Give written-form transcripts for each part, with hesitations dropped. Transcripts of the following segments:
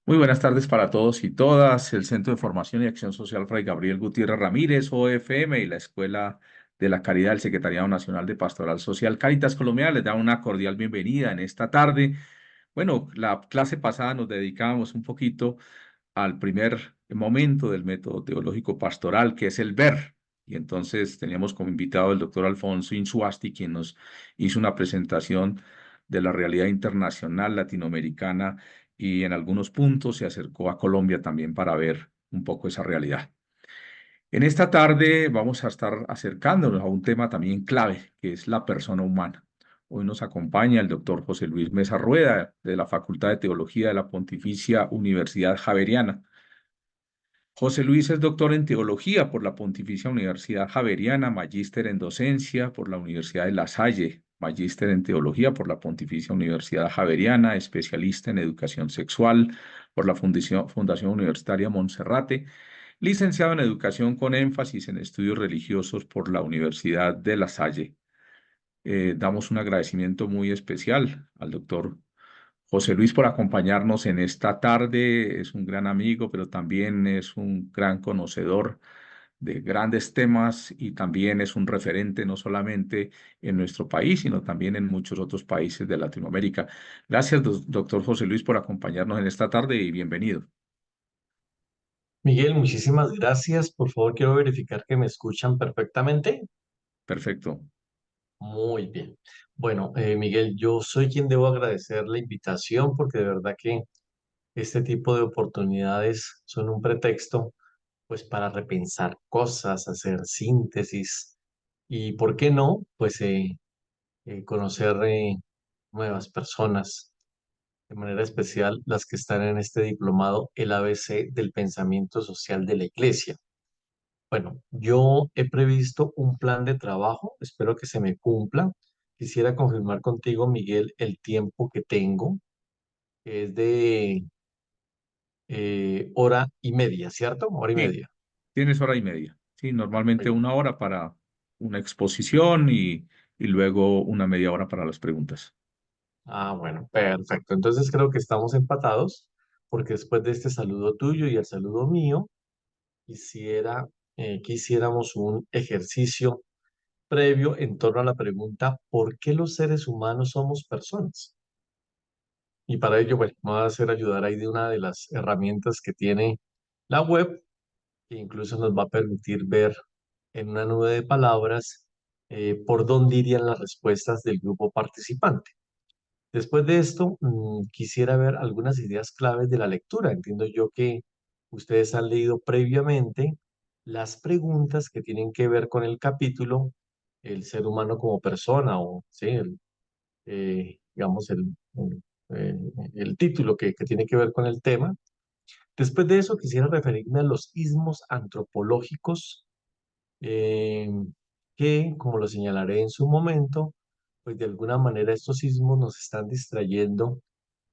Muy buenas tardes para todos y todas. El Centro de Formación y Acción Social Fray Gabriel Gutiérrez Ramírez, OFM, y la Escuela de la Caridad del Secretariado Nacional de Pastoral Social Cáritas Colombiana les da una cordial bienvenida en esta tarde. Bueno, la clase pasada nos dedicábamos un poquito al primer momento del método teológico pastoral, que es el ver. Y entonces teníamos como invitado al doctor Alfonso Insuasti, quien nos hizo una presentación de la realidad internacional latinoamericana y en algunos puntos se acercó a Colombia también para ver un poco esa realidad. En esta tarde vamos a estar acercándonos a un tema también clave, que es la persona humana. Hoy nos acompaña el doctor José Luis Mesa Rueda, de la Facultad de Teología de la Pontificia Universidad Javeriana. José Luis es doctor en teología por la Pontificia Universidad Javeriana, magíster en docencia por la Universidad de La Salle, magíster en teología por la Pontificia Universidad Javeriana, especialista en educación sexual por la Fundación Universitaria Monserrate, licenciado en educación con énfasis en estudios religiosos por la Universidad de La Salle. Damos un agradecimiento muy especial al doctor José Luis por acompañarnos en esta tarde. Es un gran amigo, pero también es un gran conocedor de grandes temas y también es un referente no solamente en nuestro país, sino también en muchos otros países de Latinoamérica. Gracias, doctor José Luis, por acompañarnos en esta tarde y bienvenido. Miguel, muchísimas gracias. Por favor, quiero verificar que me escuchan perfectamente. Perfecto. Muy bien. Bueno, Miguel, yo soy quien debo agradecer la invitación porque de verdad que este tipo de oportunidades son un pretexto, pues, para repensar cosas, hacer síntesis y, ¿por qué no? Pues conocer nuevas personas, de manera especial las que están en este diplomado, el ABC del pensamiento social de la Iglesia. Bueno, yo he previsto un plan de trabajo, espero que se me cumpla. Quisiera confirmar contigo, Miguel, el tiempo que tengo, que es de hora y media, ¿cierto? Hora y Sí, media. tienes hora y media. Sí, Muy normalmente bien. una hora para una exposición y luego una media hora para las preguntas. Ah, bueno, perfecto. Entonces creo que estamos empatados, porque después de este saludo tuyo y el saludo mío, quisiera, quisiéramos un ejercicio previo en torno a la pregunta, ¿por qué los seres humanos somos personas? Y para ello, bueno, me va a hacer ayudar ahí de una de las herramientas que tiene la web, que incluso nos va a permitir ver en una nube de palabras por dónde irían las respuestas del grupo participante. Después de esto, quisiera ver algunas ideas claves de la lectura. Entiendo yo que ustedes han leído previamente las preguntas que tienen que ver con el capítulo, el ser humano como persona, o sí, digamos, el título que tiene que ver con el tema. Después de eso, quisiera referirme a los ismos antropológicos, eh, que, como lo señalaré en su momento, pues de alguna manera estos ismos nos están distrayendo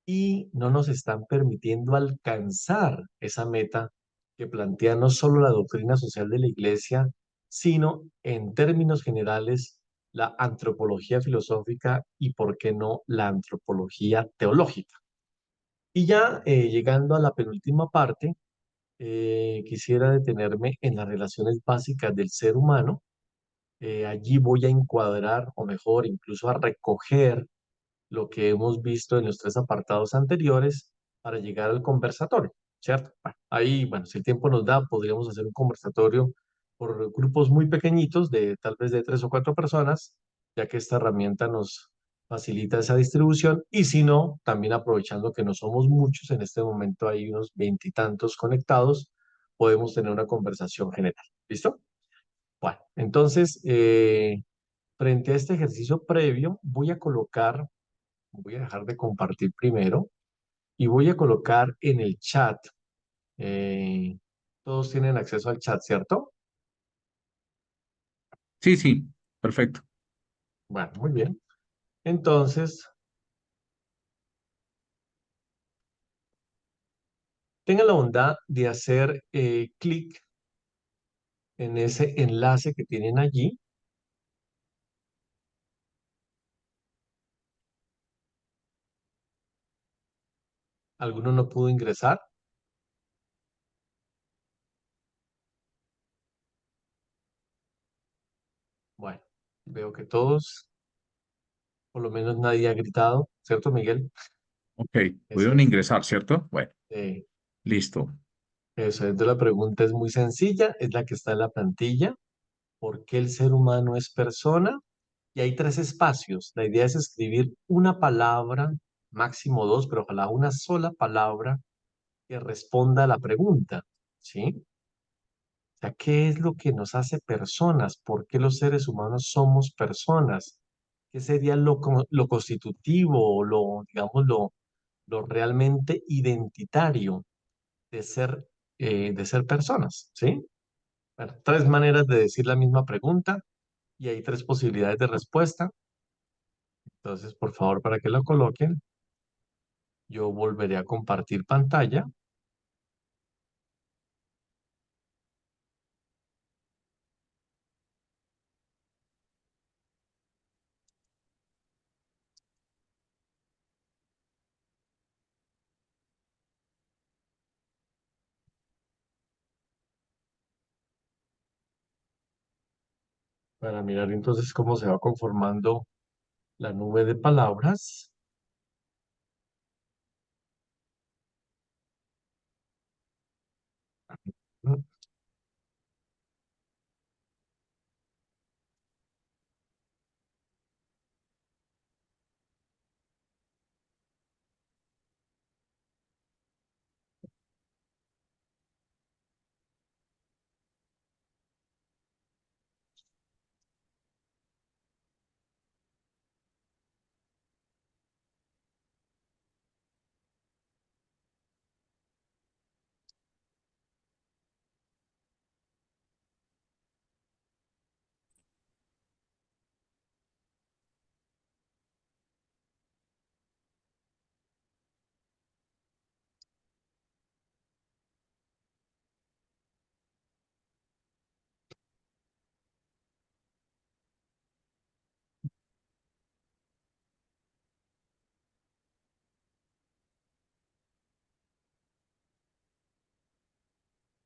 y no nos están permitiendo alcanzar esa meta que plantea no solo la doctrina social de la Iglesia, sino en términos generales la antropología filosófica y, por qué no, la antropología teológica. Y ya llegando a la penúltima parte, quisiera detenerme en las relaciones básicas del ser humano. Allí voy a encuadrar, o mejor, incluso a recoger lo que hemos visto en los tres apartados anteriores para llegar al conversatorio, ¿cierto? Bueno, ahí, bueno, si el tiempo nos da, podríamos hacer un conversatorio por grupos muy pequeñitos, de tal vez de 3 o 4 personas, ya que esta herramienta nos facilita esa distribución, y si no, también aprovechando que no somos muchos, en este momento hay unos veintitantos conectados, podemos tener una conversación general. ¿Listo? Bueno, entonces, frente a este ejercicio previo, voy a dejar de compartir primero y voy a colocar en el chat. eh, Todos tienen acceso al chat, ¿cierto? Sí, sí, perfecto. Bueno, muy bien. Entonces, tengan la bondad de hacer clic en ese enlace que tienen allí. ¿Alguno no pudo ingresar? Bueno, veo que todos, por lo menos nadie ha gritado, ¿cierto, Miguel? Ok, Eso pudieron es. ingresar, ¿cierto? Bueno, eh, listo. Eso es. De la pregunta es muy sencilla, es la que está en la plantilla. ¿Por qué el ser humano es persona? Y hay tres espacios. La idea es escribir una palabra, máximo dos, pero ojalá una sola palabra que responda a la pregunta, ¿sí? O sea, ¿qué es lo que nos hace personas? ¿Por qué los seres humanos somos personas? ¿Qué sería lo constitutivo o digamos, lo realmente identitario de ser personas? ¿Sí? Bueno, tres maneras de decir la misma pregunta y hay tres posibilidades de respuesta. Entonces, por favor, para que lo coloquen, yo volveré a compartir pantalla. Para mirar entonces cómo se va conformando la nube de palabras.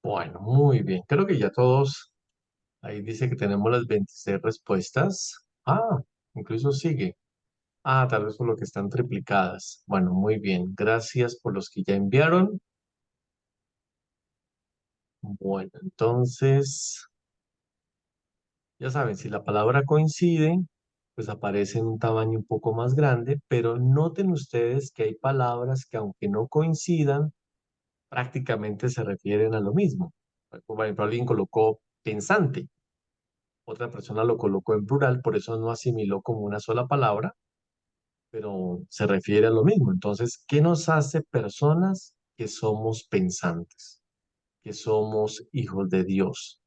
Bueno, muy bien. Creo que ya todos, ahí dice que tenemos las 26 respuestas. Ah, incluso sigue. Ah, tal vez por lo que están triplicadas. Bueno, muy bien. Gracias por los que ya enviaron. Bueno, entonces, ya saben, si la palabra coincide, pues aparece en un tamaño un poco más grande, pero noten ustedes que hay palabras que aunque no coincidan, prácticamente se refieren a lo mismo. Por ejemplo, alguien colocó pensante, otra persona lo colocó en plural, por eso no asimiló como una sola palabra, pero se refiere a lo mismo. Entonces, ¿qué nos hace personas que somos pensantes, que somos hijos de Dios,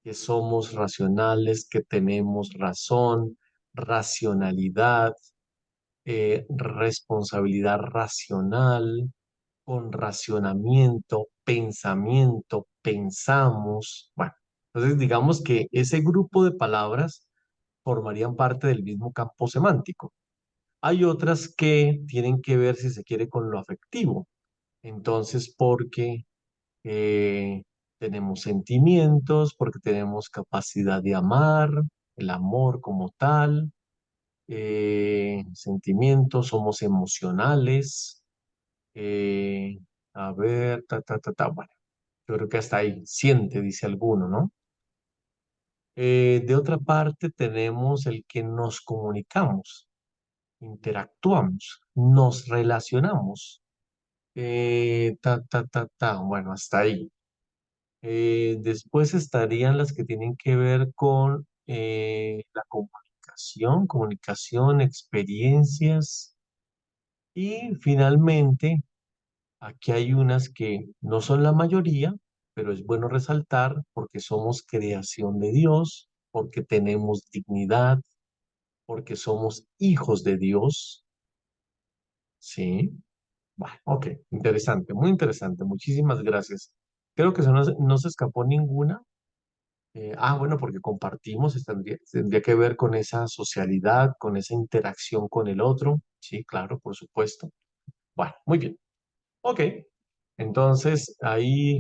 que somos racionales, que tenemos razón, racionalidad, responsabilidad racional, con racionamiento, pensamiento, pensamos? Bueno, entonces digamos que ese grupo de palabras formarían parte del mismo campo semántico. Hay otras que tienen que ver, si se quiere, con lo afectivo. Entonces, porque tenemos sentimientos, porque tenemos capacidad de amar, el amor como tal, sentimientos, somos emocionales. eh, a ver, bueno, yo creo que hasta ahí, siente, dice alguno, ¿no? De otra parte, tenemos el que nos comunicamos, interactuamos, nos relacionamos. Bueno, hasta ahí. Después estarían las que tienen que ver con la comunicación, experiencias. Y finalmente, aquí hay unas que no son la mayoría, pero es bueno resaltar porque somos creación de Dios, porque tenemos dignidad, porque somos hijos de Dios. Sí. Bueno, ok, interesante, muy interesante. Muchísimas gracias. Creo que no se escapó ninguna. Bueno, porque compartimos, tendría que ver con esa socialidad, con esa interacción con el otro. Sí, claro, por supuesto. Bueno, muy bien. Ok, entonces ahí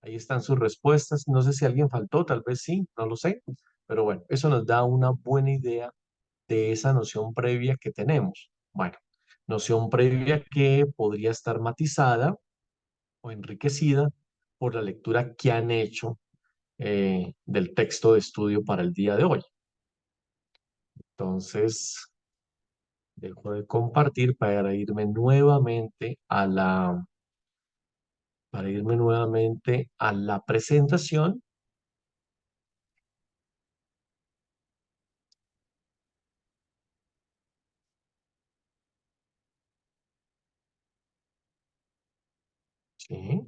están sus respuestas. No sé si alguien faltó, tal vez sí, no lo sé. Pero bueno, eso nos da una buena idea de esa noción previa que tenemos. Bueno, noción previa que podría estar matizada o enriquecida por la lectura que han hecho del texto de estudio para el día de hoy. Entonces, dejo de compartir para irme nuevamente a la presentación. ¿Sí?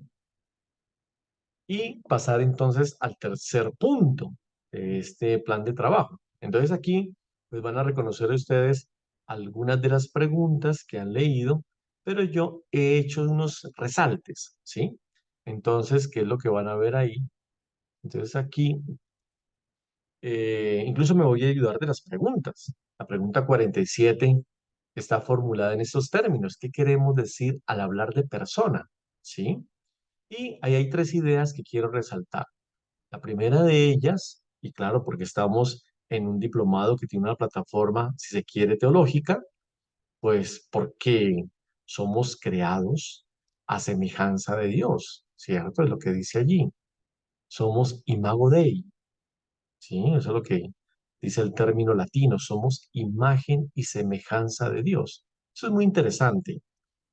Y pasar entonces al tercer punto de este plan de trabajo. Entonces aquí pues van a reconocer ustedes algunas de las preguntas que han leído, pero yo he hecho unos resaltes, ¿sí? Entonces, ¿qué es lo que van a ver ahí? Entonces aquí incluso me voy a ayudar de las preguntas. La pregunta 47 está formulada en estos términos. ¿Qué queremos decir al hablar de persona? ¿Sí? Y ahí hay tres ideas que quiero resaltar. La primera de ellas, y claro, porque estamos en un diplomado que tiene una plataforma, si se quiere, teológica, pues porque somos creados a semejanza de Dios, ¿cierto? Es lo que dice allí. Somos imago Dei, ¿sí? Eso es lo que dice el término latino. Somos imagen y semejanza de Dios. Eso es muy interesante.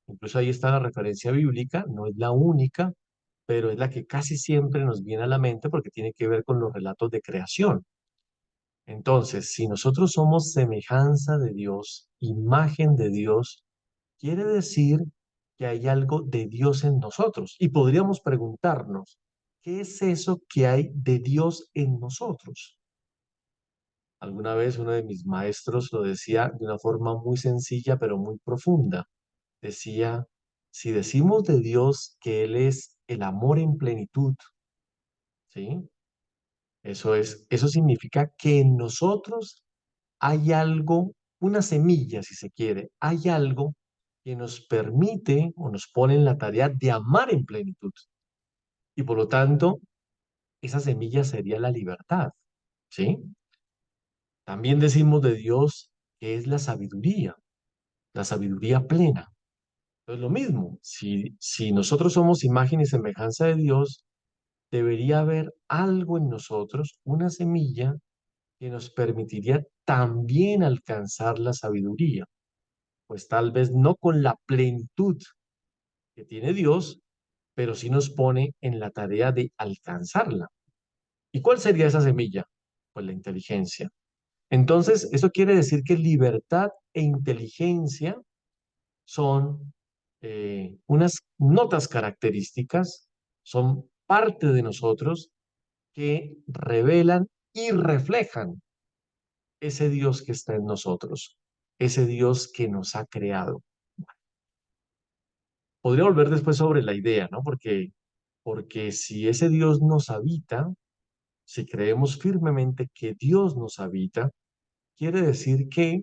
Incluso ahí está la referencia bíblica, no es la única, pero es la que casi siempre nos viene a la mente porque tiene que ver con los relatos de creación. Entonces, si nosotros somos semejanza de Dios, imagen de Dios, quiere decir que hay algo de Dios en nosotros. Y podríamos preguntarnos, ¿qué es eso que hay de Dios en nosotros? Alguna vez uno de mis maestros lo decía de una forma muy sencilla, pero muy profunda. Decía, si decimos de Dios que Él es el amor en plenitud, ¿sí? Eso significa que en nosotros hay algo, una semilla, si se quiere, hay algo que nos permite o nos pone en la tarea de amar en plenitud. Y por lo tanto, esa semilla sería la libertad, ¿sí? También decimos de Dios que es la sabiduría plena. Entonces, lo mismo, si nosotros somos imagen y semejanza de Dios, debería haber algo en nosotros, una semilla que nos permitiría también alcanzar la sabiduría, pues tal vez no con la plenitud que tiene Dios, pero sí nos pone en la tarea de alcanzarla. ¿Y cuál sería esa semilla? Pues la inteligencia. Entonces, eso quiere decir que libertad e inteligencia son unas notas características, son parte de nosotros que revelan y reflejan ese Dios que está en nosotros, ese Dios que nos ha creado. Podría volver después sobre la idea, ¿no? Porque si ese Dios nos habita, si creemos firmemente que Dios nos habita, quiere decir que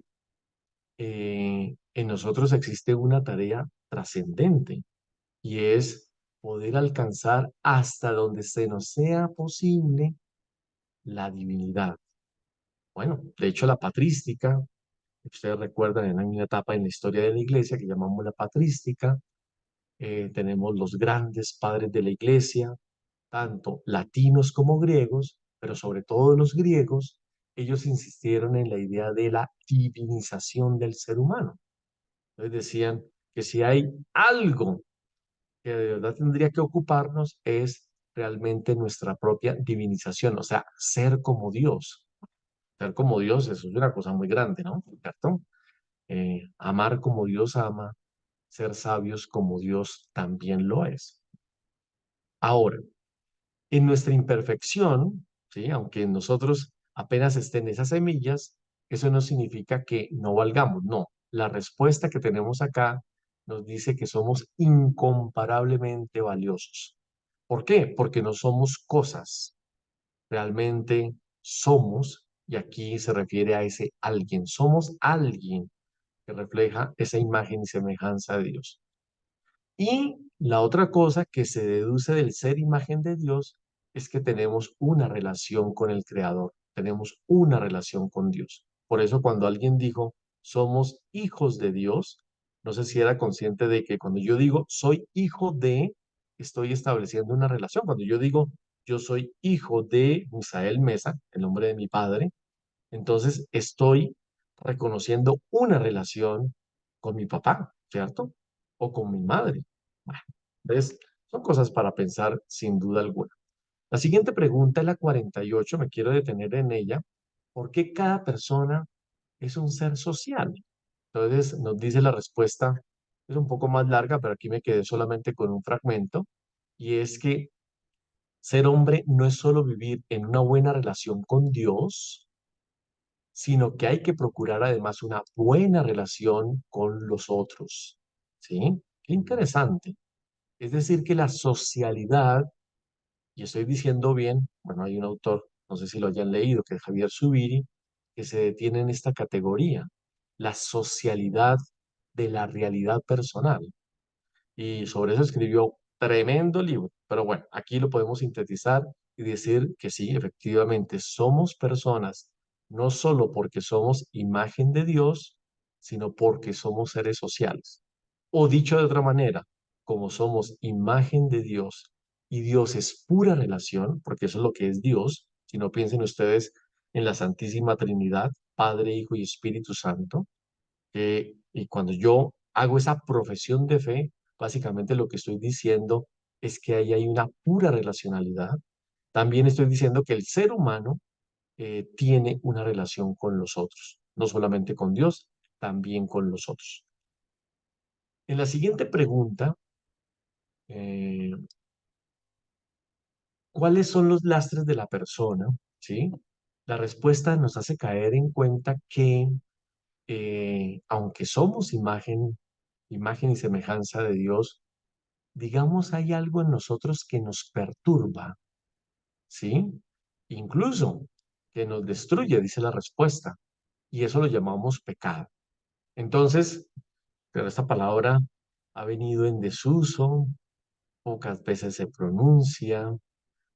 en nosotros existe una tarea trascendente y es poder alcanzar hasta donde se nos sea posible la divinidad. Bueno, de hecho la patrística, ustedes recuerdan, en una etapa en la historia de la iglesia que llamamos la patrística, tenemos los grandes padres de la iglesia, tanto latinos como griegos, pero sobre todo los griegos, ellos insistieron en la idea de la divinización del ser humano. Entonces decían que si hay algo que de verdad tendría que ocuparnos es realmente nuestra propia divinización, o sea, ser como Dios. Ser como Dios, eso es una cosa muy grande, ¿no? ¿Cierto? Amar como Dios ama, ser sabios como Dios también lo es. Ahora, en nuestra imperfección, ¿sí? Aunque en nosotros apenas estén esas semillas, eso no significa que no valgamos, no. La respuesta que tenemos acá nos dice que somos incomparablemente valiosos. ¿Por qué? Porque no somos cosas, realmente somos, y aquí se refiere a ese alguien, somos alguien que refleja esa imagen y semejanza de Dios. Y la otra cosa que se deduce del ser imagen de Dios es que tenemos una relación con el Creador, tenemos una relación con Dios. Por eso cuando alguien dijo, somos hijos de Dios, no sé si era consciente de que cuando yo digo, soy hijo de, estoy estableciendo una relación. Cuando yo digo, yo soy hijo de Misael Mesa, el nombre de mi padre, entonces estoy reconociendo una relación con mi papá, ¿cierto? O con mi madre. Bueno, entonces son cosas para pensar sin duda alguna. La siguiente pregunta es la 48, me quiero detener en ella. ¿Por qué cada persona es un ser social? Entonces nos dice la respuesta, es un poco más larga, pero aquí me quedé solamente con un fragmento, y es que ser hombre no es solo vivir en una buena relación con Dios, sino que hay que procurar además una buena relación con los otros. ¿Sí? Qué interesante. Es decir, que la socialidad, y estoy diciendo bien, bueno, hay un autor, no sé si lo hayan leído, que es Javier Zubiri, que se detiene en esta categoría, la socialidad de la realidad personal. Y sobre eso escribió tremendo libro. Pero bueno, aquí lo podemos sintetizar y decir que sí, efectivamente, somos personas, no solo porque somos imagen de Dios, sino porque somos seres sociales. O dicho de otra manera, como somos imagen de Dios y Dios es pura relación, porque eso es lo que es Dios, si no piensen ustedes en la Santísima Trinidad, Padre, Hijo y Espíritu Santo, y cuando yo hago esa profesión de fe, básicamente lo que estoy diciendo es que ahí hay una pura relacionalidad. También estoy diciendo que el ser humano tiene una relación con los otros, no solamente con Dios, también con los otros. En la siguiente pregunta, eh, ¿cuáles son los lastres de la persona? ¿Sí? La respuesta nos hace caer en cuenta que aunque somos imagen y semejanza de Dios, digamos, hay algo en nosotros que nos perturba, ¿sí? Incluso que nos destruye, dice la respuesta, y eso lo llamamos pecado. Entonces, pero esta palabra ha venido en desuso, pocas veces se pronuncia,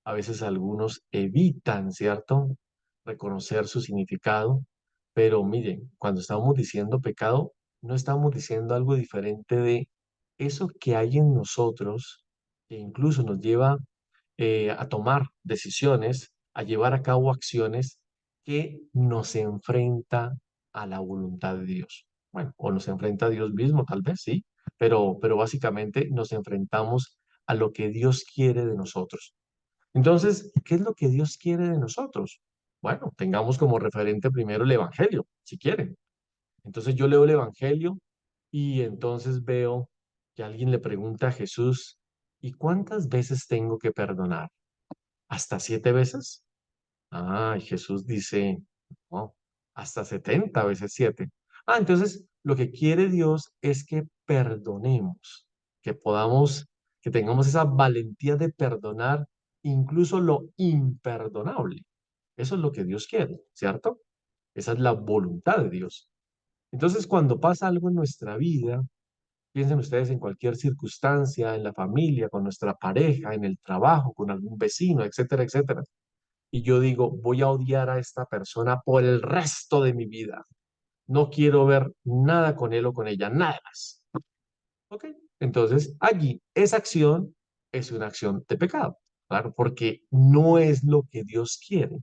a veces algunos evitan, ¿cierto? Reconocer su significado, pero miren, cuando estamos diciendo pecado, no estamos diciendo algo diferente de eso que hay en nosotros, que incluso nos lleva a tomar decisiones, a llevar a cabo acciones que nos enfrenta a la voluntad de Dios. Bueno, o nos enfrenta a Dios mismo, tal vez, sí, pero básicamente nos enfrentamos a lo que Dios quiere de nosotros. Entonces, ¿qué es lo que Dios quiere de nosotros? Bueno, tengamos como referente primero el Evangelio, si quieren. Entonces yo leo el Evangelio y entonces veo que alguien le pregunta a Jesús, ¿y cuántas veces tengo que perdonar? ¿Hasta 7 veces? Ah, y Jesús dice, no, hasta 70 veces 7. Ah, entonces lo que quiere Dios es que perdonemos, que podamos, que tengamos esa valentía de perdonar incluso lo imperdonable. Eso es lo que Dios quiere, ¿cierto? Esa es la voluntad de Dios. Entonces, cuando pasa algo en nuestra vida, piensen ustedes en cualquier circunstancia, en la familia, con nuestra pareja, en el trabajo, con algún vecino, etcétera, etcétera, y yo digo, voy a odiar a esta persona por el resto de mi vida. No quiero ver nada con él o con ella, nada más. ¿Ok? Entonces, allí, esa acción es una acción de pecado, claro, porque no es lo que Dios quiere.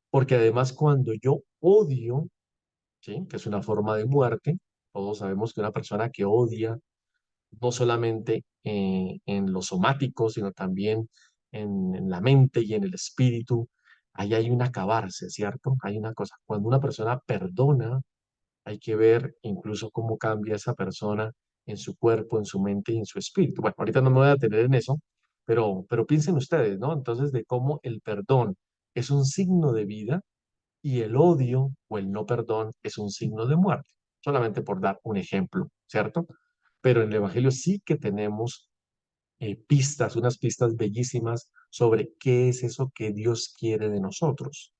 Porque además, cuando yo odio, ¿sí? Que es una forma de muerte, todos sabemos que una persona que odia, no solamente en lo somático, sino también en la mente y en el espíritu. Ahí hay un acabarse, ¿cierto? Hay una cosa. Cuando una persona perdona, hay que ver incluso cómo cambia esa persona en su cuerpo, en su mente y en su espíritu. Bueno, ahorita no me voy a detener en eso, pero piensen ustedes, ¿no? Entonces, de cómo el perdón es un signo de vida y el odio o el no perdón es un signo de muerte, solamente por dar un ejemplo, ¿cierto? Pero en el Evangelio sí que tenemos pistas, unas pistas bellísimas sobre qué es eso que Dios quiere de nosotros.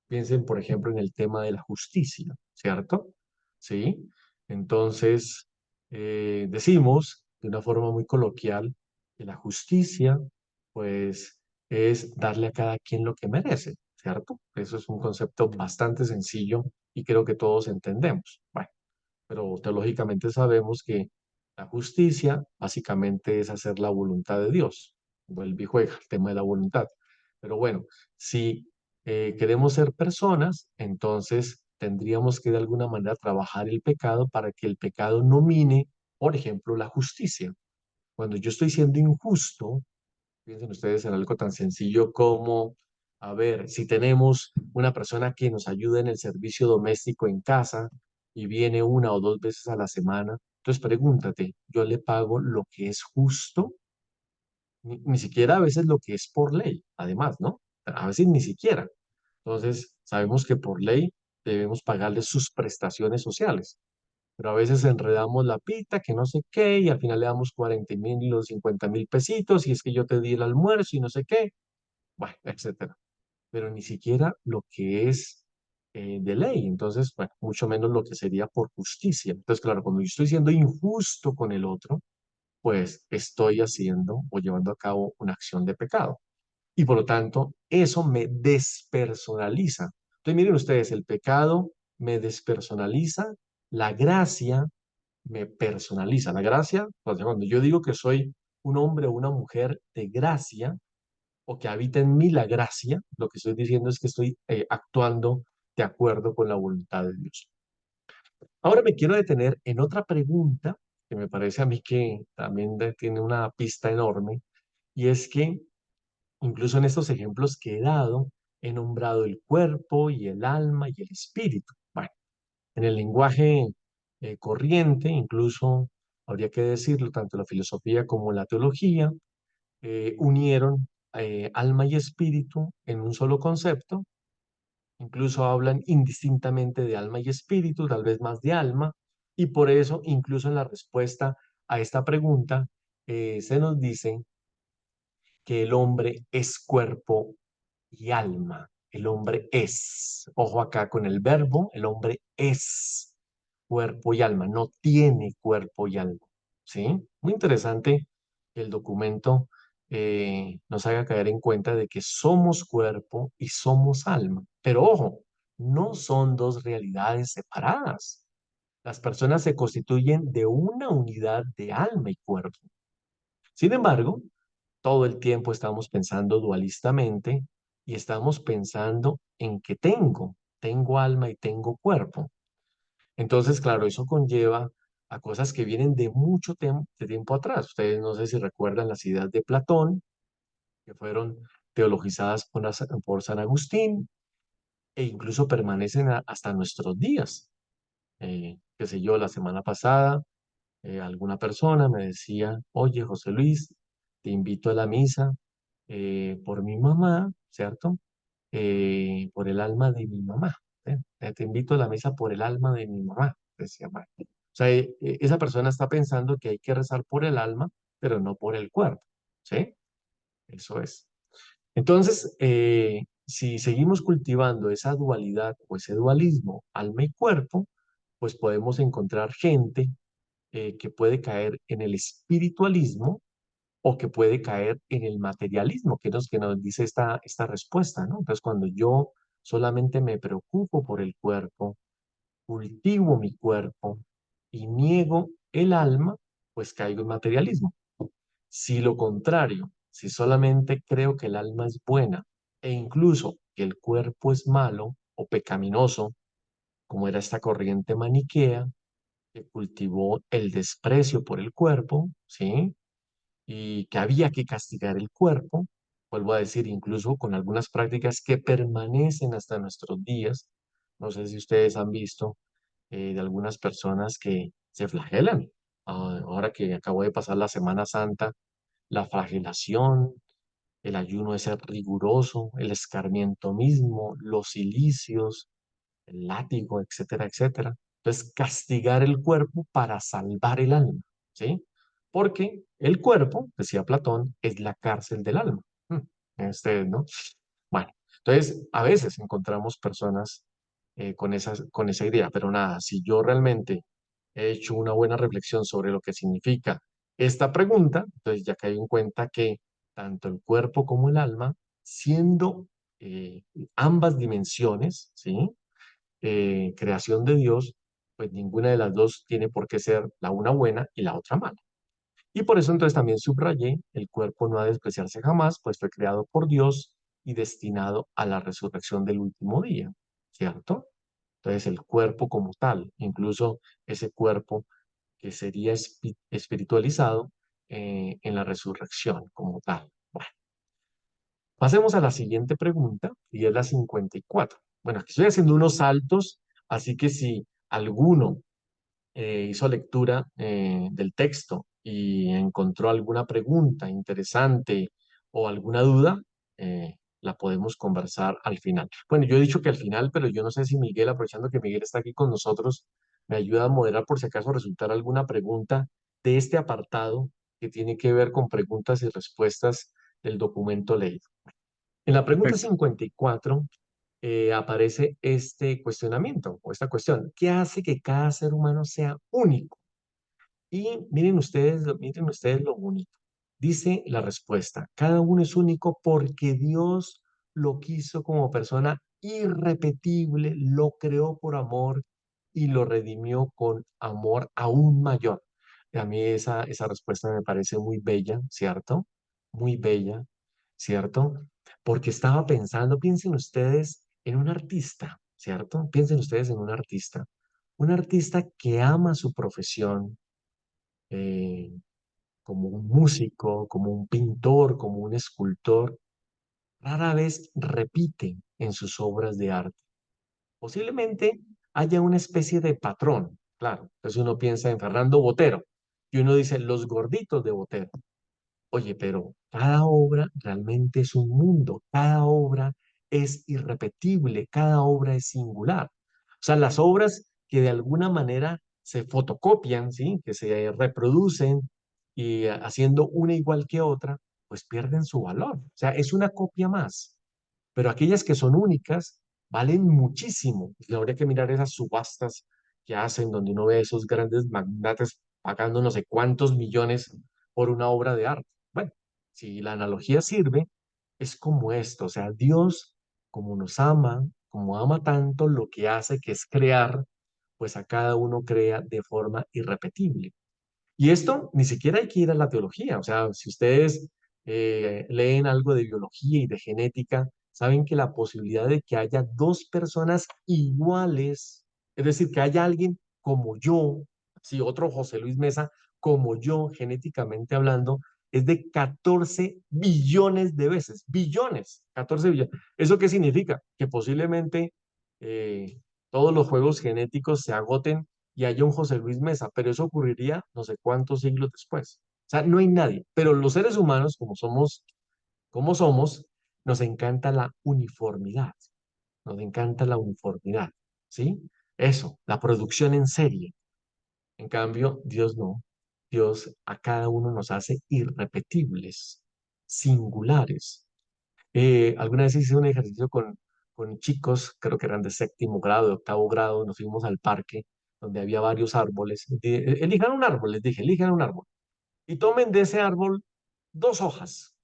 Piensen, por ejemplo, en el tema de la justicia, ¿cierto? ¿Sí? Entonces, decimos de una forma muy coloquial que la justicia, pues, es darle a cada quien lo que merece, ¿cierto? Eso es un concepto bastante sencillo y creo que todos entendemos. Bueno, pero teológicamente sabemos que la justicia básicamente es hacer la voluntad de Dios. Vuelve y juega el tema de la voluntad. Pero bueno, si queremos ser personas, entonces tendríamos que de alguna manera trabajar el pecado para que el pecado nomine, por ejemplo, la justicia. Cuando yo estoy siendo injusto, piensen ustedes en algo tan sencillo como, a ver, si tenemos una persona que nos ayuda en el servicio doméstico en casa y viene una o dos veces a la semana, entonces pregúntate, ¿yo le pago lo que es justo? Ni siquiera a veces lo que es por ley, además, ¿no? A veces ni siquiera. Entonces, sabemos que por ley debemos pagarle sus prestaciones sociales, pero a veces enredamos la pita, que no sé qué, y al final le damos 40.000 o 50.000 pesitos, y es que yo te di el almuerzo y no sé qué, bueno, etcétera. Pero ni siquiera lo que es de ley. Entonces, bueno, mucho menos lo que sería por justicia. Entonces, claro, cuando yo estoy siendo injusto con el otro, pues estoy haciendo o llevando a cabo una acción de pecado. Y por lo tanto, eso me despersonaliza. Entonces, miren ustedes, el pecado me despersonaliza, la gracia me personaliza. La gracia, pues, cuando yo digo que soy un hombre o una mujer de gracia, o que habita en mí la gracia, lo que estoy diciendo es que estoy actuando de acuerdo con la voluntad de Dios. Ahora me quiero detener en otra pregunta que me parece a mí que también tiene una pista enorme, y es que incluso en estos ejemplos que he dado, he nombrado el cuerpo y el alma y el espíritu. Bueno, en el lenguaje corriente, incluso habría que decirlo, tanto la filosofía como la teología unieron alma y espíritu en un solo concepto, incluso hablan indistintamente de alma y espíritu, tal vez más de alma, y por eso incluso en la respuesta a esta pregunta se nos dice que el hombre es cuerpo y alma. El hombre es, ojo acá con el verbo, el hombre es cuerpo y alma, no tiene cuerpo y alma. ¿Sí? Muy interesante que el documento nos haga caer en cuenta de que somos cuerpo y somos alma. Pero ojo, no son dos realidades separadas. Las personas se constituyen de una unidad de alma y cuerpo. Sin embargo, todo el tiempo estamos pensando dualistamente y estamos pensando en que tengo alma y tengo cuerpo. Entonces, claro, eso conlleva a cosas que vienen de mucho de tiempo atrás. Ustedes no sé si recuerdan las ideas de Platón, que fueron teologizadas por San Agustín e incluso permanecen hasta nuestros días. Qué sé yo, la semana pasada alguna persona me decía, oye, José Luis, te invito a la misa por mi mamá, ¿cierto? Por el alma de mi mamá. ¿eh? Te invito a la misa por el alma de mi mamá, decía María. O sea, esa persona está pensando que hay que rezar por el alma, pero no por el cuerpo, ¿sí? Eso es. Entonces, si seguimos cultivando esa dualidad o ese dualismo, alma y cuerpo, pues podemos encontrar gente que puede caer en el espiritualismo o que puede caer en el materialismo, que nos dice esta respuesta, ¿no? Entonces, cuando yo solamente me preocupo por el cuerpo, cultivo mi cuerpo y niego el alma, pues caigo en materialismo. Si lo contrario, si solamente creo que el alma es buena e incluso que el cuerpo es malo o pecaminoso, como era esta corriente maniquea, que cultivó el desprecio por el cuerpo, ¿sí? Y que había que castigar el cuerpo, vuelvo a decir, incluso con algunas prácticas que permanecen hasta nuestros días. No sé si ustedes han visto de algunas personas que se flagelan. Ahora que acabo de pasar la Semana Santa, la flagelación, el ayuno de ser riguroso, el escarmiento mismo, los cilicios, el látigo, etcétera, etcétera. Entonces, castigar el cuerpo para salvar el alma, ¿sí? Porque el cuerpo, decía Platón, es la cárcel del alma. Este, ¿no? Bueno, entonces, a veces encontramos personas con esa idea, pero nada, si yo realmente he hecho una buena reflexión sobre lo que significa esta pregunta, entonces ya caí en cuenta que tanto el cuerpo como el alma, siendo eh, ambas dimensiones, ¿sí? Creación de Dios, pues ninguna de las dos tiene por qué ser la una buena y la otra mala. Y por eso entonces también subrayé, el cuerpo no ha de despreciarse jamás, pues fue creado por Dios y destinado a la resurrección del último día, ¿cierto? Entonces el cuerpo como tal, incluso ese cuerpo que sería espiritualizado en la resurrección como tal. Bueno, pasemos a la siguiente pregunta y es la 54. Bueno, aquí estoy haciendo unos saltos, así que si alguno hizo lectura del texto y encontró alguna pregunta interesante o alguna duda, la podemos conversar al final. Bueno, yo he dicho que al final, pero yo no sé si Miguel, aprovechando que Miguel está aquí con nosotros, me ayuda a moderar por si acaso resultara alguna pregunta de este apartado que tiene que ver con preguntas y respuestas del documento leído. En la pregunta Perfecto. 54 aparece este cuestionamiento o esta cuestión. ¿Qué hace que cada ser humano sea único? Y miren ustedes lo único. Dice la respuesta, cada uno es único porque Dios lo quiso como persona irrepetible, lo creó por amor y lo redimió con amor aún mayor. Y a mí esa respuesta me parece muy bella, ¿cierto? Muy bella, ¿cierto? Porque estaba pensando, piensen ustedes en un artista, ¿cierto? Piensen ustedes en un artista que ama su profesión, eh, como un músico, como un pintor, como un escultor, rara vez repite en sus obras de arte. Posiblemente haya una especie de patrón, claro. Entonces uno piensa en Fernando Botero y uno dice los gorditos de Botero. Oye, pero cada obra realmente es un mundo, cada obra es irrepetible, cada obra es singular. O sea, las obras que de alguna manera se fotocopian, ¿sí? Que se reproducen y haciendo una igual que otra, pues pierden su valor. O sea, es una copia más, pero aquellas que son únicas valen muchísimo. Y habría que mirar esas subastas que hacen, donde uno ve a esos grandes magnates pagando no sé cuántos millones por una obra de arte. Bueno, si la analogía sirve, es como esto, o sea, Dios, como nos ama, como ama tanto, lo que hace que es crear, pues a cada uno crea de forma irrepetible. Y esto ni siquiera hay que ir a la teología. O sea, si ustedes leen algo de biología y de genética, saben que la posibilidad de que haya dos personas iguales, es decir, que haya alguien como yo, sí, otro José Luis Mesa, como yo, genéticamente hablando, es de 14 billones de veces. Billones, 14 billones. ¿Eso qué significa? Que posiblemente eh, todos los juegos genéticos se agoten y haya un José Luis Mesa, pero eso ocurriría no sé cuántos siglos después. O sea, no hay nadie. Pero los seres humanos, como somos, nos encanta la uniformidad. Nos encanta la uniformidad. ¿Sí? Eso, la producción en serie. En cambio, Dios no. Dios a cada uno nos hace irrepetibles, singulares. Alguna vez hice un ejercicio con chicos, creo que eran de séptimo grado, de octavo grado, nos fuimos al parque donde había varios árboles. Elijan un árbol, les dije, elijan un árbol. Y tomen de ese árbol dos hojas,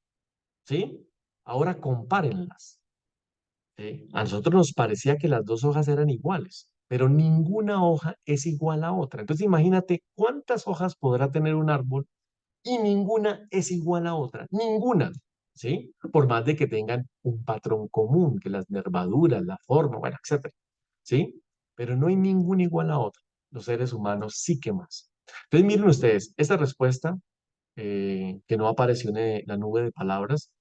¿sí? Ahora compárenlas. ¿Sí? A nosotros nos parecía que las dos hojas eran iguales, pero ninguna hoja es igual a otra. Entonces imagínate cuántas hojas podrá tener un árbol y ninguna es igual a otra, ninguna, ¿sí? Por más de que tengan un patrón común, que las nervaduras, la forma, bueno, etcétera, ¿sí? Pero no hay ninguna igual a otra. Los seres humanos sí que más. Entonces miren ustedes, esta respuesta que no apareció en la nube de palabras,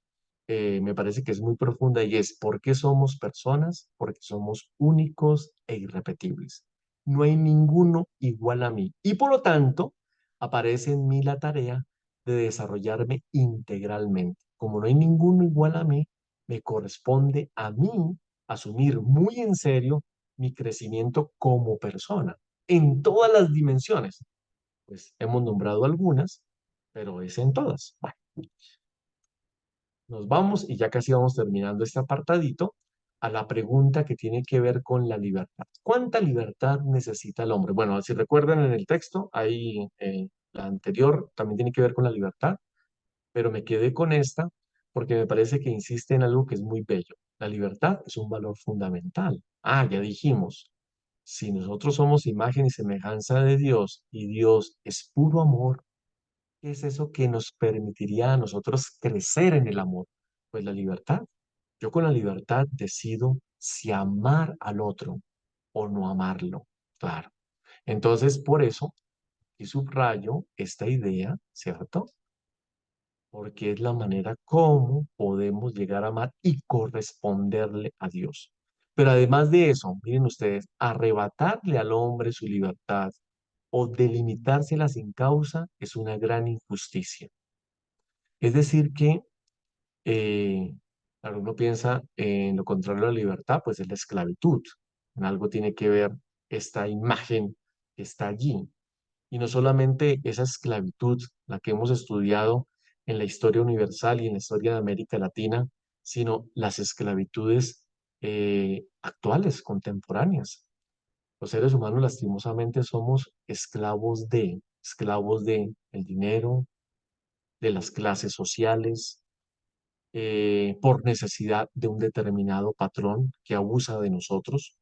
me parece que es muy profunda y es, ¿por qué somos personas? Porque somos únicos e irrepetibles. No hay ninguno igual a mí. Y por lo tanto, aparece en mí la tarea de desarrollarme integralmente. Como no hay ninguno igual a mí, me corresponde a mí asumir muy en serio mi crecimiento como persona, en todas las dimensiones. Pues hemos nombrado algunas, pero es en todas. Bueno, nos vamos y ya casi vamos terminando este apartadito a la pregunta que tiene que ver con la libertad. ¿Cuánta libertad necesita el hombre? Bueno, si recuerdan en el texto, ahí la anterior también tiene que ver con la libertad, pero me quedé con esta porque me parece que insiste en algo que es muy bello. La libertad es un valor fundamental. Ah, ya dijimos, si nosotros somos imagen y semejanza de Dios y Dios es puro amor, ¿qué es eso que nos permitiría a nosotros crecer en el amor? Pues la libertad. Yo con la libertad decido si amar al otro o no amarlo. Claro. Entonces, por eso, y subrayo esta idea, ¿cierto? Porque es la manera como podemos llegar a amar y corresponderle a Dios. Pero además de eso, miren ustedes, arrebatarle al hombre su libertad o delimitársela sin causa es una gran injusticia. Es decir, que claro, uno piensa en lo contrario a la libertad, pues es la esclavitud. En algo tiene que ver esta imagen que está allí. Y no solamente esa esclavitud, la que hemos estudiado en la historia universal y en la historia de América Latina, sino las esclavitudes actuales, contemporáneas. Los seres humanos lastimosamente somos esclavos de el dinero, de las clases sociales, por necesidad de un determinado patrón que abusa de nosotros.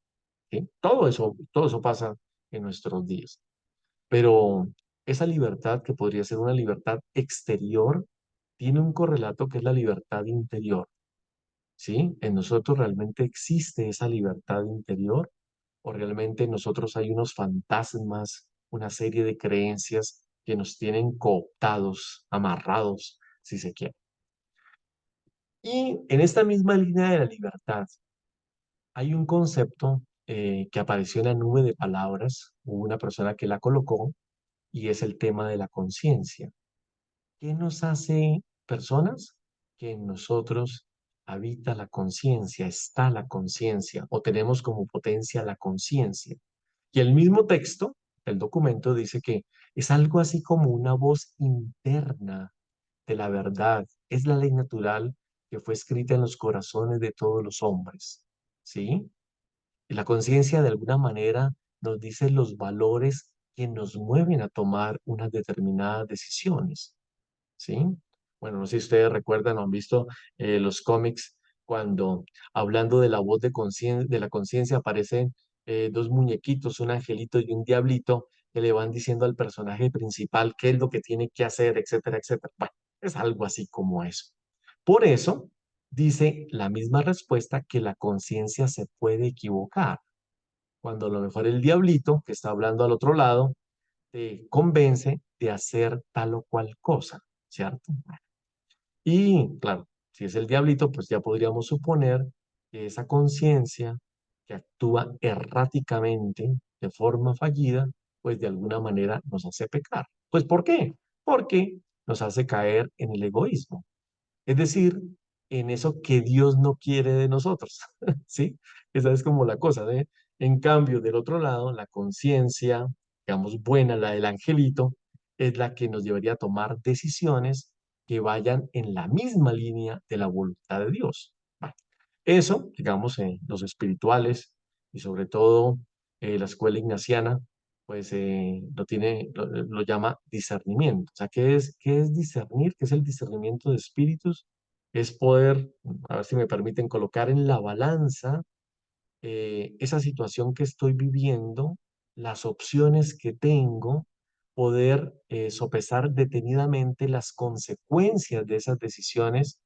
¿Sí? Todo eso pasa en nuestros días. Pero esa libertad, que podría ser una libertad exterior, tiene un correlato que es la libertad interior. ¿Sí? ¿En nosotros realmente existe esa libertad interior? ¿O realmente en nosotros hay unos fantasmas, una serie de creencias que nos tienen cooptados, amarrados, si se quiere? Y en esta misma línea de la libertad, hay un concepto que apareció en la nube de palabras, hubo una persona que la colocó, y es el tema de la conciencia. ¿Qué nos hace personas? Que en nosotros habita la conciencia, está la conciencia, o tenemos como potencia la conciencia. Y el mismo texto, el documento, dice que es algo así como una voz interna de la verdad. Es la ley natural que fue escrita en los corazones de todos los hombres. ¿Sí? Y la conciencia de alguna manera nos dice los valores que nos mueven a tomar unas determinadas decisiones. ¿Sí? Bueno, no sé si ustedes recuerdan o han visto los cómics cuando hablando de la voz de la conciencia aparecen dos muñequitos, un angelito y un diablito que le van diciendo al personaje principal qué es lo que tiene que hacer, etcétera, etcétera. Bueno, es algo así como eso. Por eso dice la misma respuesta que la conciencia se puede equivocar, cuando a lo mejor el diablito que está hablando al otro lado te convence de hacer tal o cual cosa, ¿cierto? Y claro, si es el diablito, pues ya podríamos suponer que esa conciencia que actúa erráticamente, de forma fallida, pues de alguna manera nos hace pecar. Pues ¿por qué? Porque nos hace caer en el egoísmo. Es decir, en eso que Dios no quiere de nosotros, ¿sí? Esa es como la cosa, ¿eh? En cambio, del otro lado, la conciencia, digamos, buena, la del angelito, es la que nos llevaría a tomar decisiones que vayan en la misma línea de la voluntad de Dios. Bueno, eso, digamos, los espirituales y sobre todo la escuela ignaciana, pues lo llama discernimiento. O sea, qué es discernir? ¿Qué es el discernimiento de espíritus? Es poder, a ver si me permiten, colocar en la balanza esa situación que estoy viviendo, las opciones que tengo, poder sopesar detenidamente las consecuencias de esas decisiones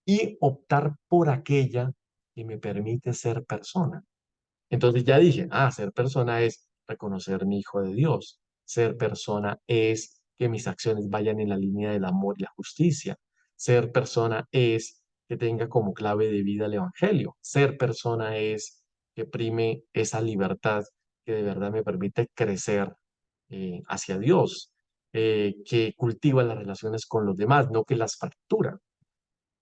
y optar por aquella que me permite ser persona. Entonces ya dije, ser persona es reconocerme hijo de Dios. Ser persona es que mis acciones vayan en la línea del amor y la justicia. Ser persona es que tenga como clave de vida el Evangelio. Ser persona es que prime esa libertad que de verdad me permite crecer hacia Dios, que cultiva las relaciones con los demás, no que las fractura,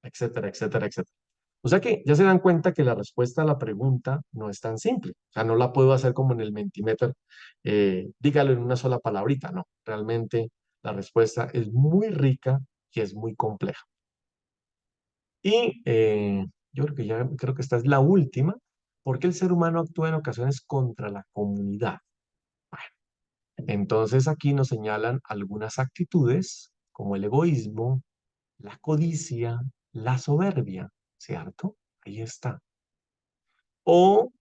etcétera, etcétera, etcétera. O sea que ya se dan cuenta que la respuesta a la pregunta no es tan simple. O sea, no la puedo hacer como en el Mentimeter, dígalo en una sola palabrita, no. Realmente la respuesta es muy rica y es muy compleja. Y yo creo que creo que esta es la última. ¿Por qué el ser humano actúa en ocasiones contra la comunidad? Entonces aquí nos señalan algunas actitudes como el egoísmo, la codicia, la soberbia, ¿cierto? Ahí está. O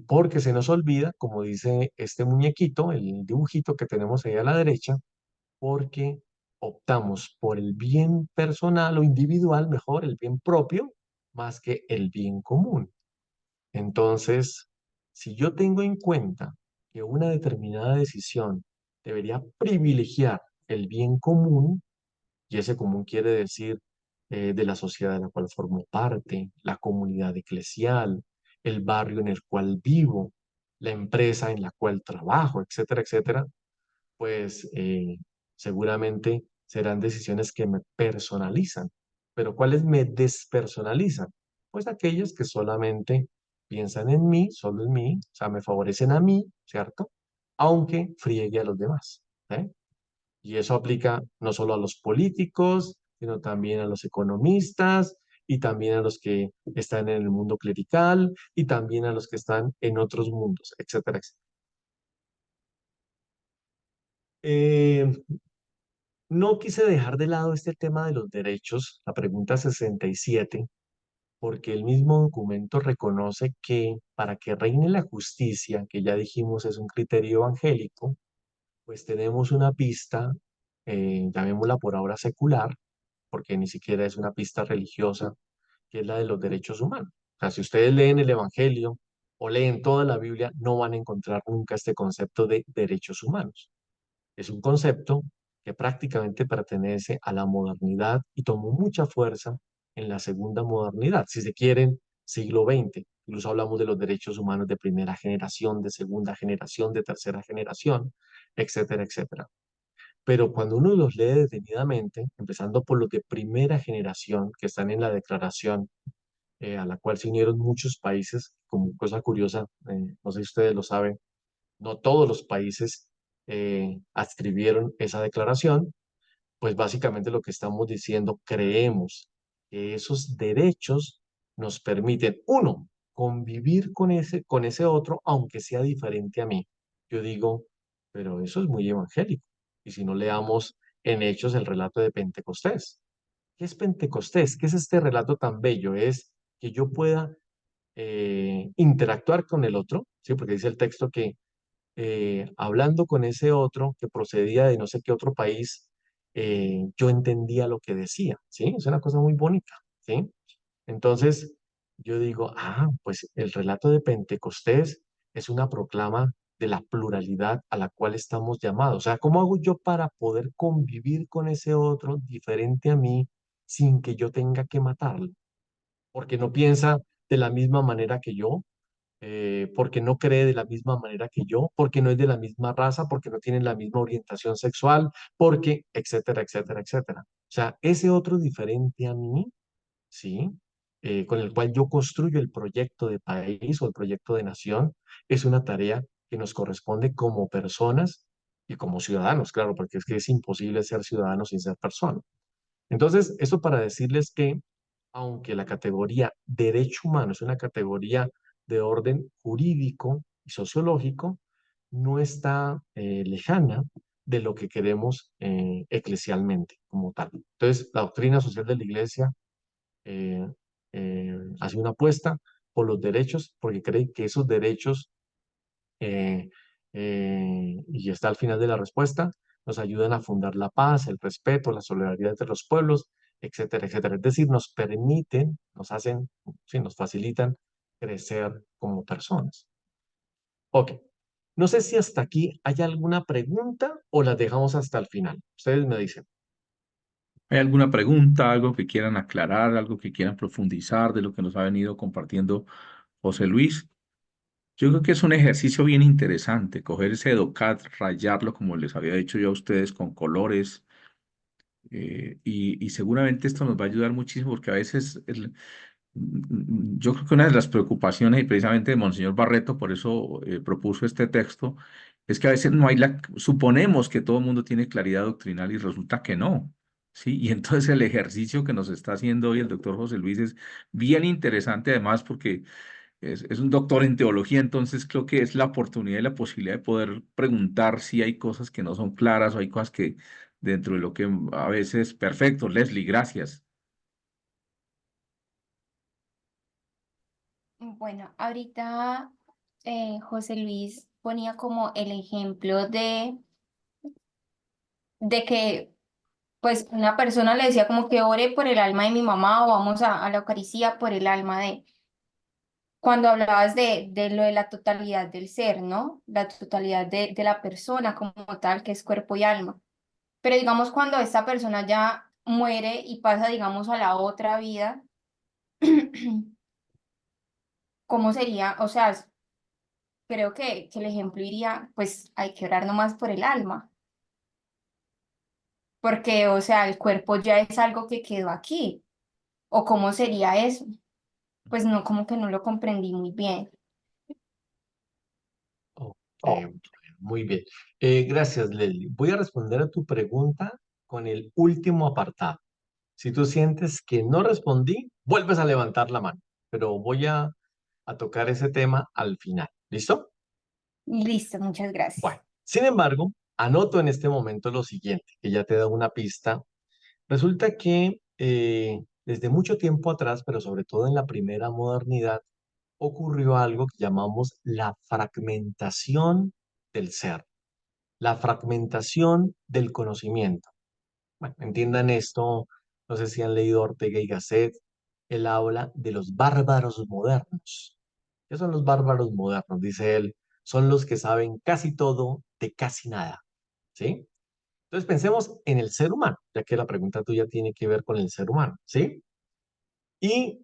porque se nos olvida, como dice este muñequito, el dibujito que tenemos ahí a la derecha, porque optamos por el bien personal o individual, mejor, el bien propio, más que el bien común. Entonces, si yo tengo en cuenta que una determinada decisión debería privilegiar el bien común, y ese común quiere decir de la sociedad de la cual formo parte, la comunidad eclesial, el barrio en el cual vivo, la empresa en la cual trabajo, etcétera, etcétera, pues seguramente serán decisiones que me personalizan. Pero ¿cuáles me despersonalizan? Pues aquellas que solamente piensan en mí, solo en mí, o sea, me favorecen a mí, ¿cierto? Aunque friegue a los demás. ¿Eh? Y eso aplica no solo a los políticos, sino también a los economistas y también a los que están en el mundo clerical y también a los que están en otros mundos, etcétera, etcétera. Eh, no quise dejar de lado este tema de los derechos, la pregunta 67, porque el mismo documento reconoce que para que reine la justicia, que ya dijimos es un criterio evangélico, pues tenemos una pista, llamémosla por ahora secular, porque ni siquiera es una pista religiosa, que es la de los derechos humanos. O sea, si ustedes leen el Evangelio o leen toda la Biblia, no van a encontrar nunca este concepto de derechos humanos. Es un concepto que prácticamente pertenece a la modernidad y tomó mucha fuerza en la segunda modernidad, si se quieren, siglo XX. Incluso hablamos de los derechos humanos de primera generación, de segunda generación, de tercera generación, etcétera, etcétera. Pero cuando uno los lee detenidamente, empezando por los de primera generación, que están en la declaración a la cual se unieron muchos países, como cosa curiosa, no sé si ustedes lo saben, no todos los países adscribieron esa declaración, pues básicamente lo que estamos diciendo, creemos que esos derechos nos permiten, uno, convivir con ese otro, aunque sea diferente a mí. Yo digo, pero eso es muy evangélico. Y si no leamos en Hechos el relato de Pentecostés. ¿Qué es Pentecostés? ¿Qué es este relato tan bello? Es que yo pueda interactuar con el otro, ¿sí? Porque dice el texto que hablando con ese otro que procedía de no sé qué otro país, yo entendía lo que decía, ¿sí? Es una cosa muy bonita, ¿sí? Entonces, yo digo, pues el relato de Pentecostés es una proclama de la pluralidad a la cual estamos llamados. O sea, ¿cómo hago yo para poder convivir con ese otro diferente a mí sin que yo tenga que matarlo? Porque no piensa de la misma manera que yo, porque no cree de la misma manera que yo, porque no es de la misma raza, porque no tiene la misma orientación sexual, porque, etcétera, etcétera, etcétera. O sea, ese otro diferente a mí, ¿sí? Con el cual yo construyo el proyecto de país o el proyecto de nación, es una tarea que nos corresponde como personas y como ciudadanos, claro, porque es que es imposible ser ciudadano sin ser persona. Entonces, eso para decirles que, aunque la categoría derecho humano es una categoría de orden jurídico y sociológico, no está lejana de lo que queremos eclesialmente como tal. Entonces, la doctrina social de la Iglesia eh, hace una apuesta por los derechos porque cree que esos derechos eh, y está al final de la respuesta, nos ayudan a fundar la paz, el respeto, la solidaridad entre los pueblos, etcétera, etcétera. Es decir, nos permiten, nos hacen, sí, nos facilitan crecer como personas. Ok, no sé si hasta aquí hay alguna pregunta o las dejamos hasta el final. Ustedes me dicen. ¿Hay alguna pregunta, algo que quieran aclarar, algo que quieran profundizar de lo que nos ha venido compartiendo José Luis? Yo creo que es un ejercicio bien interesante, coger ese EDOCAD, rayarlo, como les había dicho yo a ustedes, con colores, y seguramente esto nos va a ayudar muchísimo porque a veces yo creo que una de las preocupaciones, y precisamente de Monseñor Barreto, por eso propuso este texto, es que a veces no hay suponemos que todo el mundo tiene claridad doctrinal y resulta que no. ¿Sí? Y entonces el ejercicio que nos está haciendo hoy el doctor José Luis es bien interesante, además, porque es un doctor en teología, entonces creo que es la oportunidad y la posibilidad de poder preguntar si hay cosas que no son claras o hay cosas que dentro de lo que a veces, perfecto, Leslie, gracias. Bueno, ahorita José Luis ponía como el ejemplo de que pues una persona le decía como que ore por el alma de mi mamá o vamos a la Eucaristía por el alma de, cuando hablabas de lo de la totalidad del ser, ¿no? La totalidad de la persona como tal, que es cuerpo y alma. Pero digamos cuando esta persona ya muere y pasa, digamos, a la otra vida, ¿cómo sería? O sea, creo que el ejemplo iría, pues hay que orar nomás por el alma, porque, o sea, el cuerpo ya es algo que quedó aquí. ¿O cómo sería eso? Pues no, como que no lo comprendí muy bien. Ok, bueno, muy bien. Gracias, Leslie. Voy a responder a tu pregunta con el último apartado. Si tú sientes que no respondí, vuelves a levantar la mano, pero voy a tocar ese tema al final. ¿Listo? Listo, muchas Bueno, gracias. sin embargo, anoto en este momento lo siguiente, que ya te da una pista. Resulta que desde mucho tiempo atrás, pero sobre todo en la primera modernidad, ocurrió algo que llamamos la fragmentación del ser, la fragmentación del conocimiento. Bueno, entiendan esto, no sé si han leído Ortega y Gasset, él habla de los bárbaros modernos. ¿Qué son los bárbaros modernos? Dice él, son los que saben casi todo de casi nada, ¿sí? Entonces pensemos en el ser humano, ya que la pregunta tuya tiene que ver con el ser humano, ¿sí? Y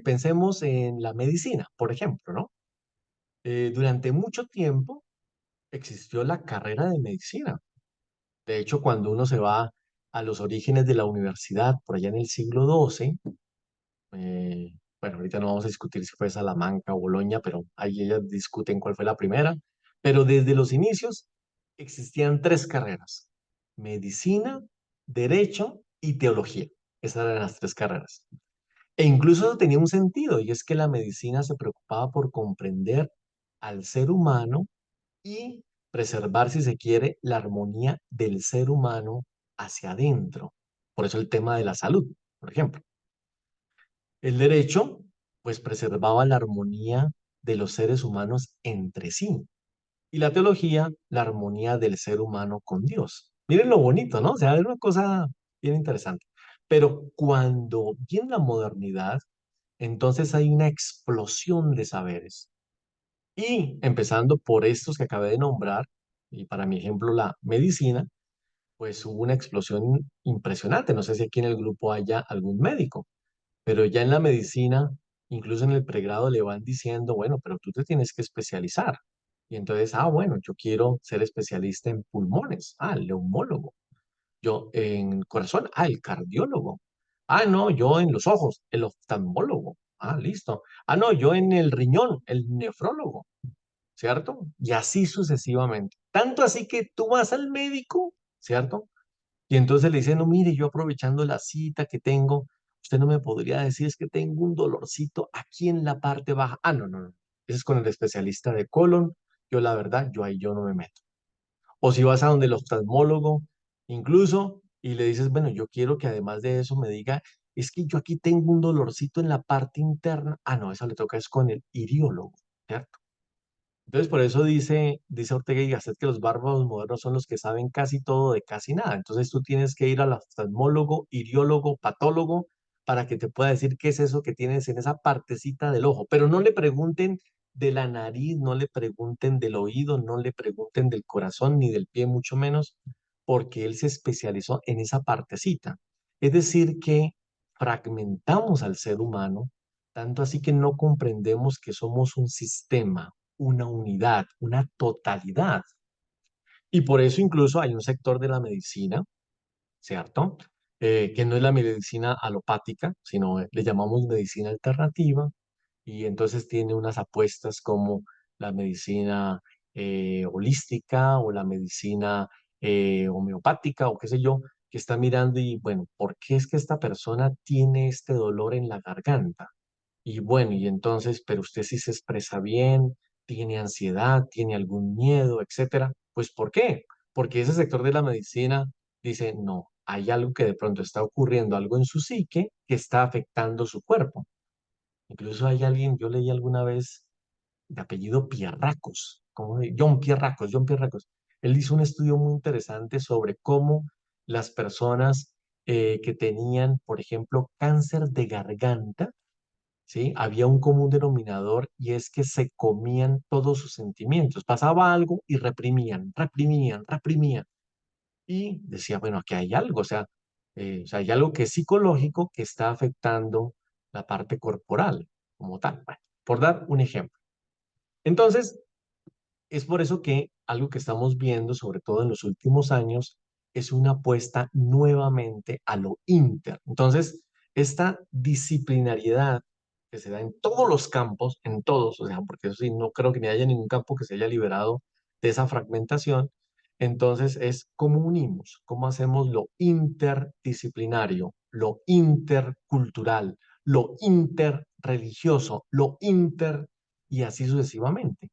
pensemos en la medicina, por ejemplo, ¿no? Durante mucho tiempo existió la carrera de medicina. De hecho, cuando uno se va a los orígenes de la universidad, por allá en el siglo XII, bueno, ahorita no vamos a discutir si fue Salamanca o Bolonia, pero ahí ellas discuten cuál fue la primera. Pero desde los inicios existían tres carreras: medicina, derecho y teología. Esas eran las tres carreras. E incluso eso tenía un sentido, y es que la medicina se preocupaba por comprender al ser humano y preservar, si se quiere, la armonía del ser humano hacia adentro. Por eso el tema de la salud, por ejemplo. El derecho, pues preservaba la armonía de los seres humanos entre sí. Y la teología, la armonía del ser humano con Dios. Miren lo bonito, ¿no? O sea, es una cosa bien interesante. Pero cuando viene la modernidad, entonces hay una explosión de saberes. Y empezando por estos que acabé de nombrar, y para mi ejemplo la medicina, pues hubo una explosión impresionante. No sé si aquí en el grupo haya algún médico, pero ya en la medicina, incluso en el pregrado le van diciendo, bueno, pero tú te tienes que especializar. Y entonces, bueno, yo quiero ser especialista en pulmones, el neumólogo. Yo en corazón, el cardiólogo. No, yo en los ojos, el oftalmólogo. Listo. No, yo en el riñón, el nefrólogo. ¿Cierto? Y así sucesivamente. Tanto así que tú vas al médico, ¿cierto? Y entonces le dicen, no, mire, yo aprovechando la cita que tengo, usted no me podría decir, es que tengo un dolorcito aquí en la parte baja. No, no, no. Ese es con el especialista de colon. Yo, la verdad, yo ahí yo no me meto. O si vas a donde el oftalmólogo, incluso, y le dices, bueno, yo quiero que además de eso me diga, es que yo aquí tengo un dolorcito en la parte interna. No, eso le toca es con el iriólogo, ¿cierto? Entonces, por eso dice Ortega y Gasset que los bárbaros modernos son los que saben casi todo de casi nada. Entonces, tú tienes que ir al oftalmólogo, iriólogo, patólogo, para que te pueda decir qué es eso que tienes en esa partecita del ojo. Pero no le pregunten de la nariz, no le pregunten del oído, no le pregunten del corazón ni del pie, mucho menos, porque él se especializó en esa partecita. Es decir, que fragmentamos al ser humano, tanto así que no comprendemos que somos un sistema, una unidad, una totalidad. Y por eso incluso hay un sector de la medicina, ¿cierto? Que no es la medicina alopática, sino le llamamos medicina alternativa, y entonces tiene unas apuestas como la medicina holística o la medicina homeopática o qué sé yo, que está mirando y bueno, ¿por qué es que esta persona tiene este dolor en la garganta? Y bueno, y entonces, pero usted sí se expresa bien, tiene ansiedad, tiene algún miedo, etcétera. Pues ¿por qué? Porque ese sector de la medicina dice, no, hay algo que de pronto está ocurriendo, algo en su psique que está afectando su cuerpo. Incluso hay alguien, yo leí alguna vez de apellido Pierracos, como John Pierracos, John Pierracos. Él hizo un estudio muy interesante sobre cómo las personas que tenían, por ejemplo, cáncer de garganta, ¿sí? Había un común denominador y es que se comían todos sus sentimientos. Pasaba algo y reprimían, reprimían, reprimían. Y decía, bueno, aquí hay algo, o sea, hay algo que es psicológico que está afectando la parte corporal como tal. Bueno, por dar un ejemplo. Entonces, es por eso que algo que estamos viendo, sobre todo en los últimos años, es una apuesta nuevamente a lo inter. Entonces, esta disciplinariedad que se da en todos los campos, en todos, o sea, porque eso sí, no creo que ni haya ningún campo que se haya liberado de esa fragmentación. Entonces, es cómo unimos, cómo hacemos lo interdisciplinario, lo intercultural, lo interreligioso, lo inter y así sucesivamente.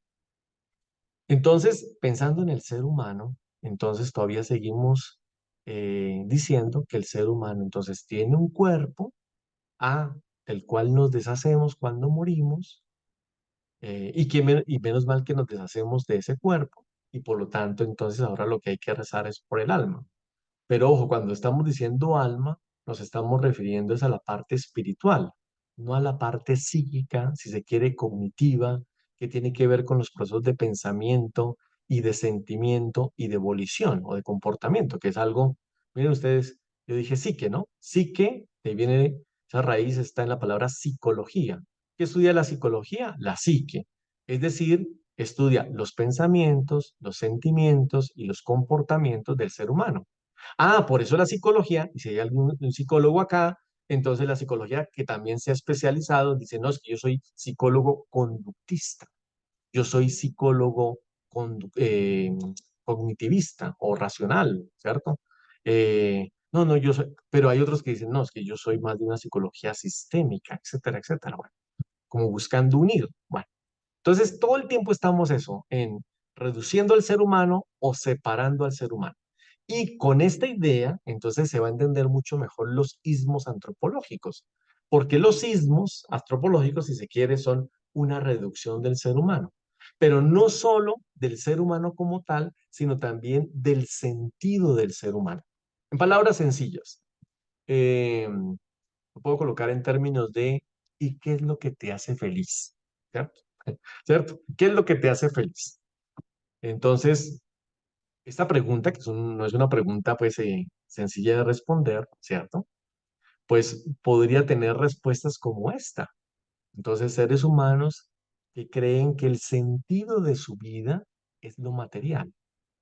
Entonces, pensando en el ser humano, entonces todavía seguimos diciendo que el ser humano entonces tiene un cuerpo A, del cual nos deshacemos cuando morimos, y menos mal que nos deshacemos de ese cuerpo, y por lo tanto entonces ahora lo que hay que rezar es por el alma. Pero ojo, cuando estamos diciendo alma, nos estamos refiriendo es a la parte espiritual, no a la parte psíquica, si se quiere, cognitiva, que tiene que ver con los procesos de pensamiento y de sentimiento y de volición o de comportamiento, que es algo, miren ustedes, yo dije psique, ¿no? Psique, de ahí viene, esa raíz está en la palabra psicología. ¿Qué estudia la psicología? La psique, es decir, estudia los pensamientos, los sentimientos y los comportamientos del ser humano. Ah, por eso la psicología, y si hay algún un psicólogo acá, entonces la psicología que también se ha especializado, dice, no, es que yo soy psicólogo conductista, yo soy psicólogo cognitivista o racional, ¿cierto? No, no, yo soy, pero hay otros que dicen, no, es que yo soy más de una psicología sistémica, etcétera, etcétera, bueno, como buscando unir. Bueno, entonces todo el tiempo estamos eso, en reduciendo al ser humano o separando al ser humano. Y con esta idea, entonces se va a entender mucho mejor los ismos antropológicos, porque los ismos antropológicos, si se quiere, son una reducción del ser humano, pero no solo del ser humano como tal, sino también del sentido del ser humano. En palabras sencillas, lo puedo colocar en términos de ¿y qué es lo que te hace feliz? ¿Cierto? ¿Cierto? ¿Qué es lo que te hace feliz? Entonces, esta pregunta, que no es una pregunta pues sencilla de responder, ¿cierto? Pues podría tener respuestas como esta. Entonces, seres humanos que creen que el sentido de su vida es lo material,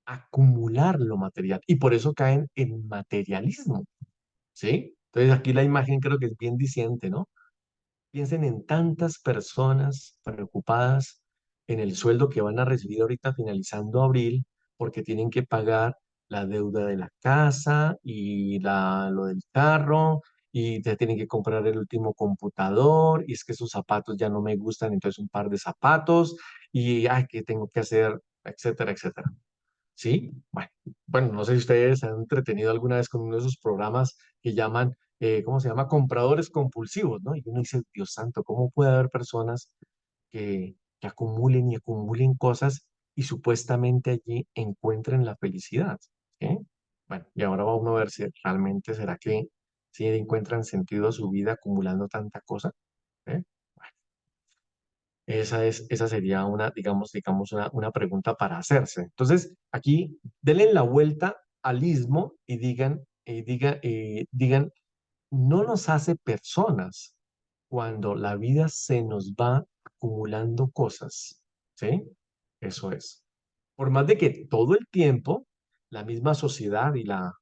acumular lo material, y por eso caen en materialismo, ¿sí? Entonces, aquí la imagen creo que es bien diciente, ¿no? Piensen en tantas personas preocupadas en el sueldo que van a recibir ahorita finalizando abril porque tienen que pagar la deuda de la casa y lo del carro y te tienen que comprar el último computador y es que esos zapatos ya no me gustan, entonces un par de zapatos y ay, ¿qué tengo que hacer? Etcétera, etcétera. ¿Sí? Bueno, no sé si ustedes se han entretenido alguna vez con uno de esos programas que llaman, ¿cómo se llama? Compradores compulsivos, ¿no? Y uno dice, Dios santo, ¿cómo puede haber personas que acumulen y acumulen cosas y supuestamente allí encuentren la felicidad? ¿Sí? Bueno, y ahora va uno a ver si realmente será que si encuentran sentido a su vida acumulando tanta cosa. ¿Eh? Esa sería digamos, una pregunta para hacerse. Entonces, aquí denle la vuelta al ismo y digan, no nos hace personas cuando la vida se nos va acumulando cosas, ¿sí? Eso es. Por más de que todo el tiempo la misma sociedad y la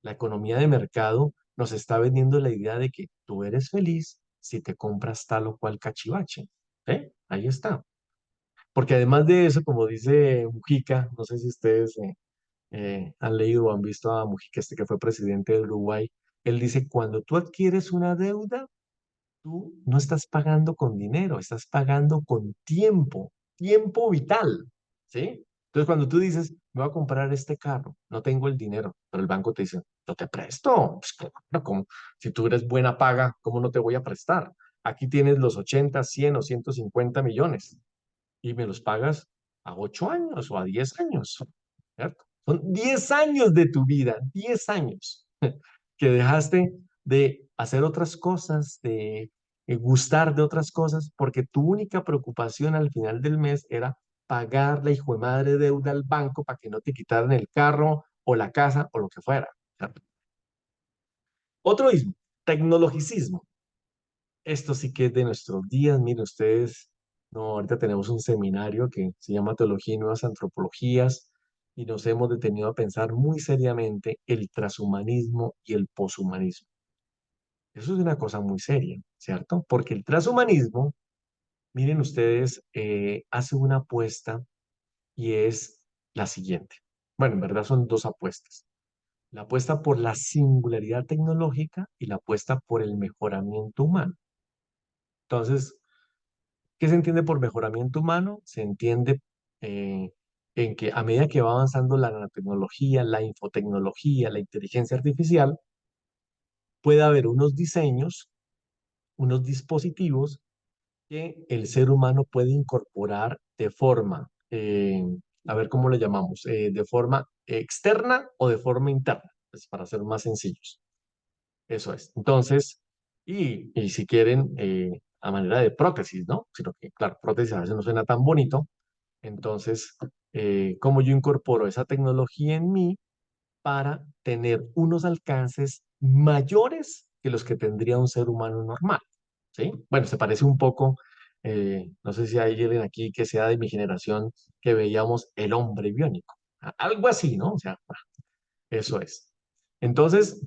economía de mercado nos está vendiendo la idea de que tú eres feliz si te compras tal o cual cachivache. ¿Eh? Ahí está. Porque además de eso, como dice Mujica, no sé si ustedes han leído o han visto a Mujica, este que fue presidente de Uruguay, él dice, cuando tú adquieres una deuda, tú no estás pagando con dinero, estás pagando con tiempo, tiempo vital, ¿sí? Entonces, cuando tú dices, me voy a comprar este carro, no tengo el dinero, pero el banco te dice, yo te presto. Pues claro, como si tú eres buena paga, ¿cómo no te voy a prestar? Aquí tienes los 80, 100 o 150 millones y me los pagas a 8 años o a 10 años, ¿cierto? Son 10 años de tu vida, 10 años que dejaste de hacer otras cosas, de gustar de otras cosas, porque tu única preocupación al final del mes era pagar la hijo de madre deuda al banco para que no te quitaran el carro o la casa o lo que fuera, ¿cierto? Otro ismo, tecnologicismo. Esto sí que es de nuestros días, miren ustedes, no, ahorita tenemos un seminario que se llama Teología y Nuevas Antropologías y nos hemos detenido a pensar muy seriamente el transhumanismo y el poshumanismo. Eso es una cosa muy seria, ¿cierto? Porque el transhumanismo, miren ustedes, hace una apuesta y es la siguiente. Bueno, en verdad son dos apuestas. La apuesta por la singularidad tecnológica y la apuesta por el mejoramiento humano. Entonces, ¿qué se entiende por mejoramiento humano? Se entiende en que a medida que va avanzando la nanotecnología, la infotecnología, la inteligencia artificial, puede haber unos diseños, unos dispositivos que el ser humano puede incorporar de forma, a ver cómo le llamamos, de forma externa o de forma interna, pues para ser más sencillos. Eso es. Entonces, y si quieren, a manera de prótesis, ¿no? Sino que, claro, prótesis a veces no suena tan bonito. Entonces, ¿cómo yo incorporo esa tecnología en mí para tener unos alcances mayores que los que tendría un ser humano normal? ¿Sí? Bueno, se parece un poco, no sé si hay alguien aquí que sea de mi generación que veíamos el hombre biónico. Algo así, ¿no? O sea, eso es. Entonces,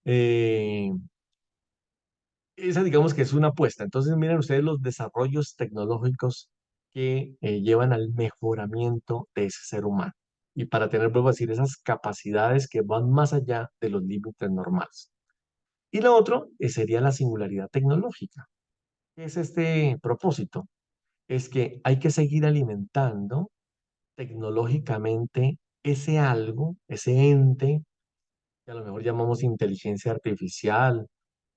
eh, esa digamos que es una apuesta. Entonces, miren ustedes los desarrollos tecnológicos que llevan al mejoramiento de ese ser humano. Y para tener, vuelvo a decir, esas capacidades que van más allá de los límites normales. Y lo otro sería la singularidad tecnológica. ¿Qué es este propósito? Es que hay que seguir alimentando tecnológicamente ese algo, ese ente que a lo mejor llamamos inteligencia artificial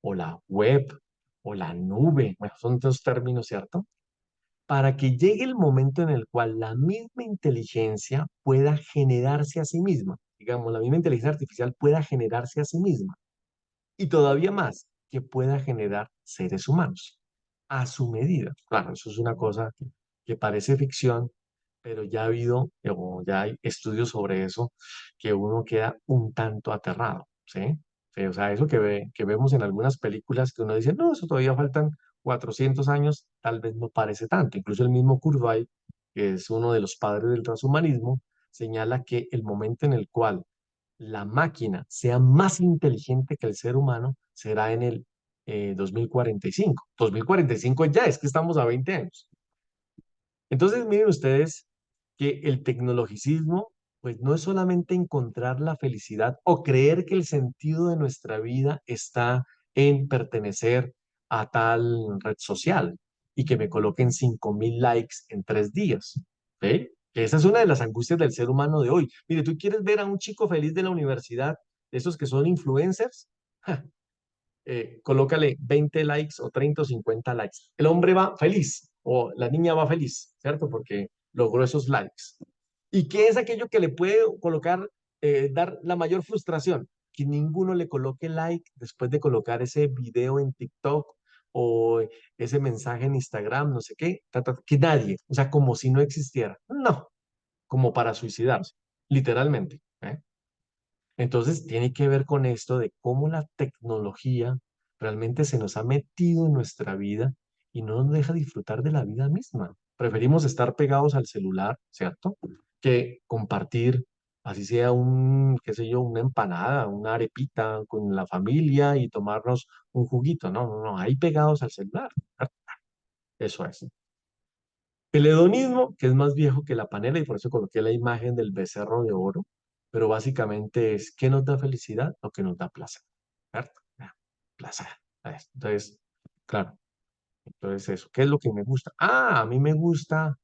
o la web o la nube, bueno, son dos términos, ¿cierto? Para que llegue el momento en el cual la misma inteligencia pueda generarse a sí misma, digamos, la misma inteligencia artificial pueda generarse a sí misma y todavía más, que pueda generar seres humanos a su medida. Claro, eso es una cosa que parece ficción, pero ya ha habido, o ya hay estudios sobre eso, que uno queda un tanto aterrado, ¿sí? Sí, o sea, eso que vemos en algunas películas que uno dice, no, eso todavía faltan 400 años, tal vez no parece tanto. Incluso el mismo Kurzweil, que es uno de los padres del transhumanismo, señala que el momento en el cual la máquina sea más inteligente que el ser humano será en el 2045. 2045 ya, es que estamos a 20 años. Entonces, miren ustedes que el tecnologicismo, pues no es solamente encontrar la felicidad o creer que el sentido de nuestra vida está en pertenecer a tal red social y que me coloquen 5.000 likes en 3 días. ¿Ve? Que esa es una de las angustias del ser humano de hoy. Mire, tú quieres ver a un chico feliz de la universidad, de esos que son influencers, colócale 20 likes o 30 o 50 likes. El hombre va feliz o la niña va feliz, ¿cierto? Porque logró esos likes. ¿Y qué es aquello que le puede colocar, dar la mayor frustración? Que ninguno le coloque like después de colocar ese video en TikTok o ese mensaje en Instagram, no sé qué, que nadie, o sea, como si no existiera. No, como para suicidarse, literalmente. ¿Eh? Entonces tiene que ver con esto de cómo la tecnología realmente se nos ha metido en nuestra vida y no nos deja disfrutar de la vida misma. Preferimos estar pegados al celular, ¿cierto? Que compartir, así sea un, qué sé yo, una empanada, una arepita con la familia y tomarnos un juguito. No, no, no, ahí pegados al celular. ¿Cierto? Eso es. El hedonismo, que es más viejo que la panela, y por eso coloqué la imagen del becerro de oro, pero básicamente es ¿qué nos da felicidad o qué nos da placer? ¿Cierto? Placer. Entonces, Claro. Entonces eso, ¿qué es lo que me gusta? Ah, a mí me gusta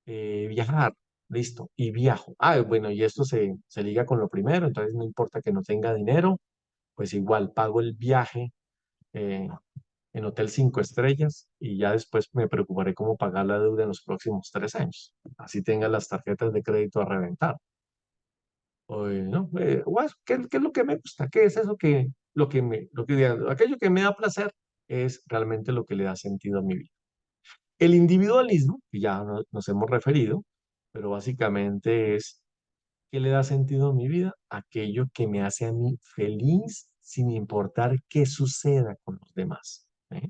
viajar, listo, y viajo. Ah, bueno, y esto se liga con lo primero, entonces no importa que no tenga dinero, pues igual pago el viaje eh, en hotel 5 estrellas y ya después me preocuparé cómo pagar la deuda en los próximos 3 años. Así tenga las tarjetas de crédito a reventar. O, ¿no? ¿Qué es lo que me gusta? ¿Qué es eso aquello que me da placer es realmente lo que le da sentido a mi vida? El individualismo, que ya nos hemos referido, pero básicamente es qué le da sentido a mi vida, aquello que me hace a mí feliz sin importar qué suceda con los demás. ¿Eh?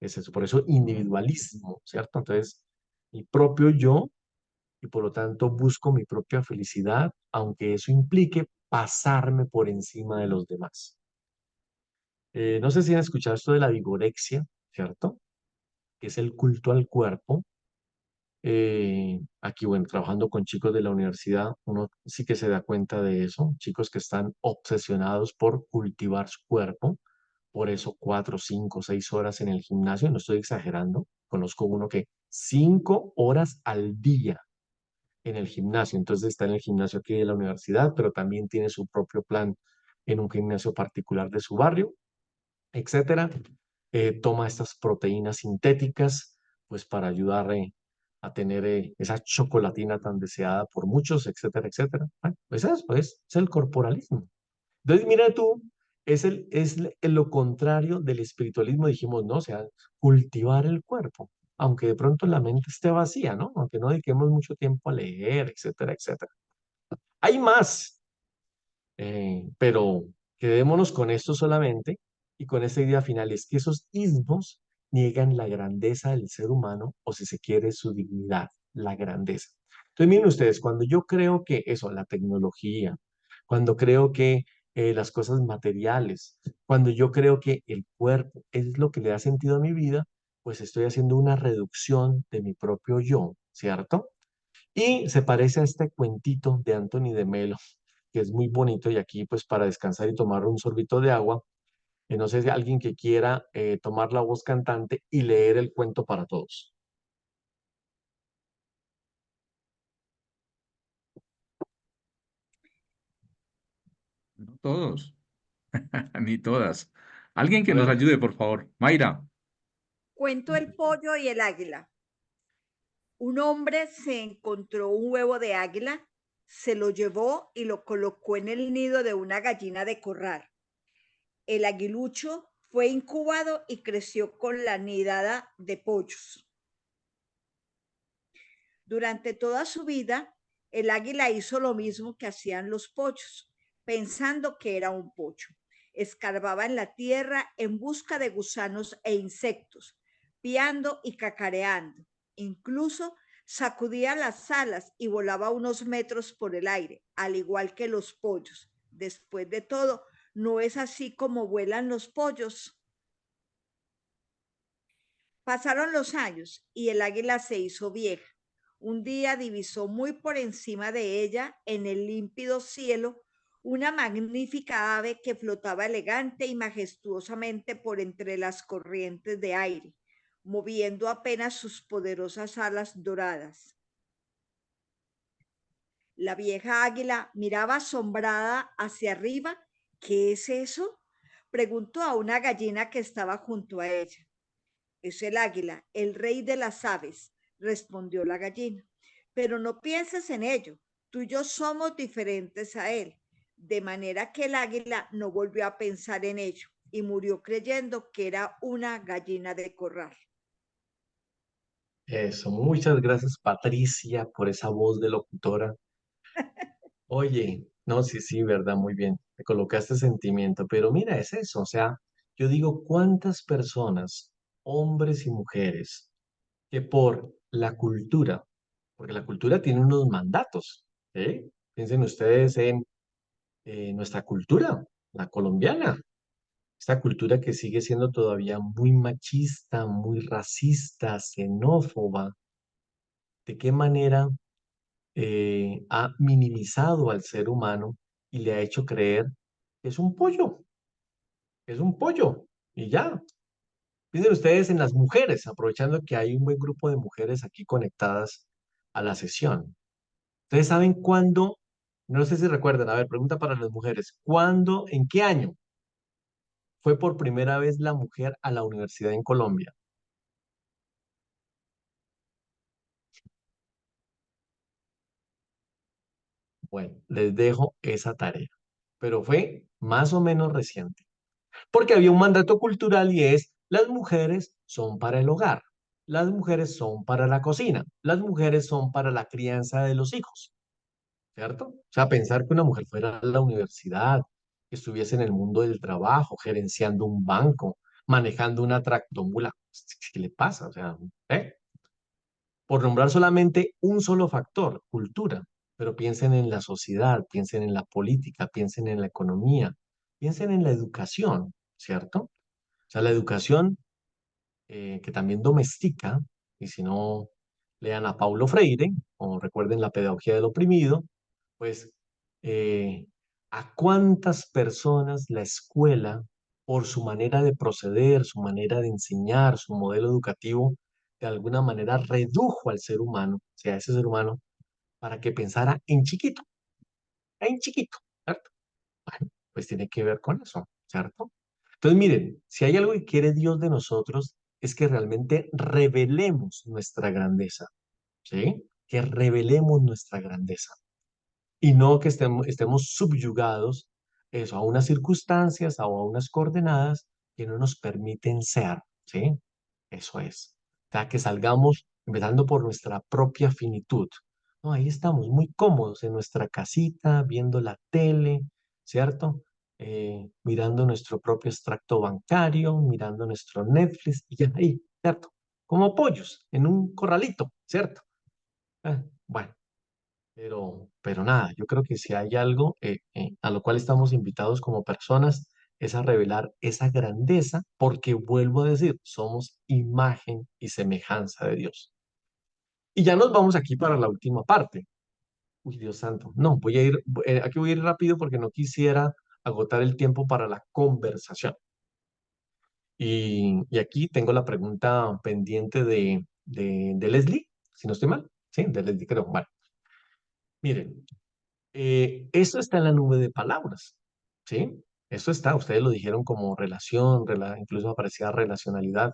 Es eso, por eso individualismo, ¿cierto? Entonces, mi propio yo y por lo tanto busco mi propia felicidad, aunque eso implique pasarme por encima de los demás. No sé si han escuchado esto de la vigorexia, ¿cierto? Que es el culto al cuerpo. Aquí, bueno, trabajando con chicos de la universidad, uno sí que se da cuenta de eso, chicos que están obsesionados por cultivar su cuerpo, por eso 4, 5, 6 horas en el gimnasio, no estoy exagerando, conozco uno que 5 horas al día en el gimnasio, entonces está en el gimnasio aquí de la universidad, pero también tiene su propio plan en un gimnasio particular de su barrio, etcétera. Toma estas proteínas sintéticas, pues para ayudar a tener esa chocolatina tan deseada por muchos, etcétera, etcétera. Bueno, pues eso es el corporalismo. Entonces, mira tú, lo contrario del espiritualismo, dijimos, ¿no? O sea, cultivar el cuerpo, aunque de pronto la mente esté vacía, ¿no? Aunque no dediquemos mucho tiempo a leer, etcétera, etcétera. Hay más, pero quedémonos con esto solamente y con esta idea final, es que esos ismos niegan la grandeza del ser humano o si se quiere su dignidad, la grandeza. Entonces miren ustedes, cuando yo creo que eso, la tecnología, cuando creo que las cosas materiales, cuando yo creo que el cuerpo es lo que le da sentido a mi vida, pues estoy haciendo una reducción de mi propio yo, ¿cierto? Y se parece a este cuentito de Anthony de Melo, que es muy bonito y aquí pues para descansar y tomar un sorbito de agua, no sé si alguien que quiera tomar la voz cantante y leer el cuento para todos. No todos, ni todas. Alguien que nos Bueno, ayude, por favor. Mayra. Cuento el pollo y el águila. Un hombre se encontró un huevo de águila, se lo llevó y lo colocó en el nido de una gallina de corral. El aguilucho fue incubado y creció con la nidada de pollos. Durante toda su vida, el águila hizo lo mismo que hacían los pollos, pensando que era un pollo. Escarbaba en la tierra en busca de gusanos e insectos, piando y cacareando. Incluso sacudía las alas y volaba unos metros por el aire, al igual que los pollos. Después de todo, ¿no es así como vuelan los pollos? Pasaron los años y el águila se hizo vieja. Un día divisó muy por encima de ella, en el límpido cielo, una magnífica ave que flotaba elegante y majestuosamente por entre las corrientes de aire, moviendo apenas sus poderosas alas doradas. La vieja águila miraba asombrada hacia arriba. ¿Qué es eso? Preguntó a una gallina que estaba junto a ella. Es el águila, el rey de las aves, respondió la gallina. Pero no pienses en ello, tú y yo somos diferentes a él. De manera que el águila no volvió a pensar en ello y murió creyendo que era una gallina de corral. eso, muchas gracias Patricia por esa voz de locutora. Oye, no, sí, sí, verdad, muy bien, te colocaste sentimiento, pero mira, es eso, o sea, yo digo, ¿cuántas personas, hombres y mujeres, que por la cultura, porque la cultura tiene unos mandatos, ¿eh? Piensen ustedes en nuestra cultura, la colombiana, esta cultura que sigue siendo todavía muy machista, muy racista, xenófoba, ¿de qué manera ha minimizado al ser humano y le ha hecho creer que es un pollo, y ya? Piensen ustedes en las mujeres, aprovechando que hay un buen grupo de mujeres aquí conectadas a la sesión. ¿Ustedes saben cuándo? No sé si recuerdan, a ver, pregunta para las mujeres. ¿Cuándo, en qué año fue por primera vez la mujer a la universidad en Colombia? Bueno, les dejo esa tarea, pero fue más o menos reciente, porque había un mandato cultural y es, las mujeres son para el hogar, las mujeres son para la cocina, las mujeres son para la crianza de los hijos, ¿cierto? O sea, pensar que una mujer fuera a la universidad, que estuviese en el mundo del trabajo, gerenciando un banco, manejando una tractomula, ¿qué le pasa? O sea, ¿eh? Por nombrar solamente un solo factor, cultura, pero piensen en la sociedad, piensen en la política, piensen en la economía, piensen en la educación, ¿cierto? O sea, la educación que también domestica, y si no, lean a Paulo Freire, o recuerden la pedagogía del oprimido, pues eh, a cuántas personas la escuela, por su manera de proceder, su manera de enseñar, su modelo educativo, de alguna manera redujo al ser humano, o sea, ese ser humano, para que pensara en chiquito, ¿cierto? Bueno, pues tiene que ver con eso, ¿cierto? Entonces, miren, si hay algo que quiere Dios de nosotros, es que realmente revelemos nuestra grandeza, ¿sí? Que revelemos nuestra grandeza y no que estemos subyugados eso, a unas circunstancias o a unas coordenadas que no nos permiten ser, ¿sí? Eso es. O sea, que salgamos empezando por nuestra propia finitud. No, ahí estamos muy cómodos en nuestra casita, viendo la tele, ¿cierto? Mirando nuestro propio extracto bancario, mirando nuestro Netflix y ya ahí, ¿cierto? Como pollos en un corralito, ¿cierto? Bueno. Pero nada, yo creo que si hay algo a lo cual estamos invitados como personas es a revelar esa grandeza, porque vuelvo a decir, somos imagen y semejanza de Dios. Y ya nos vamos aquí para la última parte. Uy, Dios santo. No, aquí voy a ir rápido porque no quisiera agotar el tiempo para la conversación. Y aquí tengo la pregunta pendiente de Leslie, si no estoy mal. Sí, de Leslie creo. Vale. Miren, eso está en la nube de palabras, ¿sí? Eso está, ustedes lo dijeron como relación, incluso aparecía relacionalidad,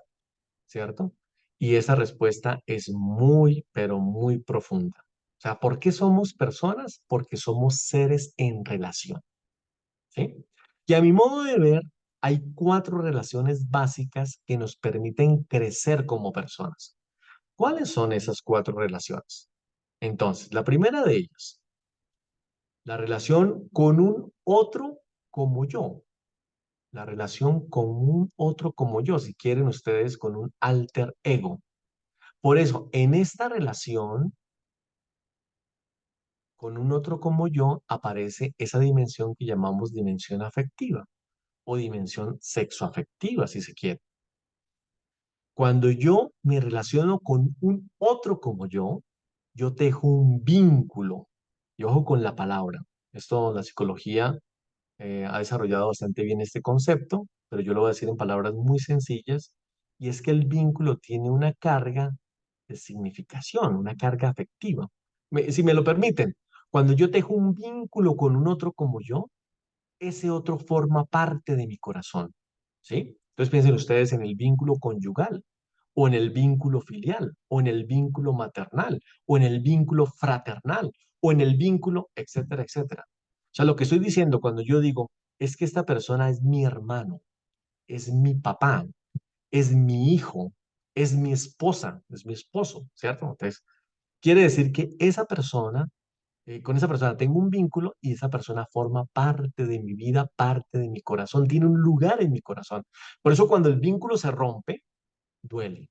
¿cierto? Y esa respuesta es muy, pero muy profunda. O sea, ¿por qué somos personas? Porque somos seres en relación, ¿sí? Y a mi modo de ver, hay cuatro relaciones básicas que nos permiten crecer como personas. ¿Cuáles son esas cuatro relaciones? Entonces, la primera de ellas, la relación con un otro como yo. La relación con un otro como yo, si quieren ustedes, con un alter ego. Por eso, en esta relación con un otro como yo aparece esa dimensión que llamamos dimensión afectiva o dimensión sexoafectiva, si se quiere. Cuando yo me relaciono con un otro como yo tejo un vínculo. Y ojo con la palabra. Esto la psicología ha desarrollado bastante bien este concepto, pero yo lo voy a decir en palabras muy sencillas, y es que el vínculo tiene una carga de significación, una carga afectiva. Si me lo permiten, cuando yo tejo un vínculo con un otro como yo, ese otro forma parte de mi corazón, ¿sí? Entonces piensen ustedes en el vínculo conyugal, o en el vínculo filial, o en el vínculo maternal, o en el vínculo fraternal, o en el vínculo, etcétera, etcétera. O sea, lo que estoy diciendo cuando yo digo es que esta persona es mi hermano, es mi papá, es mi hijo, es mi esposa, es mi esposo, ¿cierto? Entonces, quiere decir que esa persona, con esa persona tengo un vínculo y esa persona forma parte de mi vida, parte de mi corazón, tiene un lugar en mi corazón. Por eso cuando el vínculo se rompe, duele,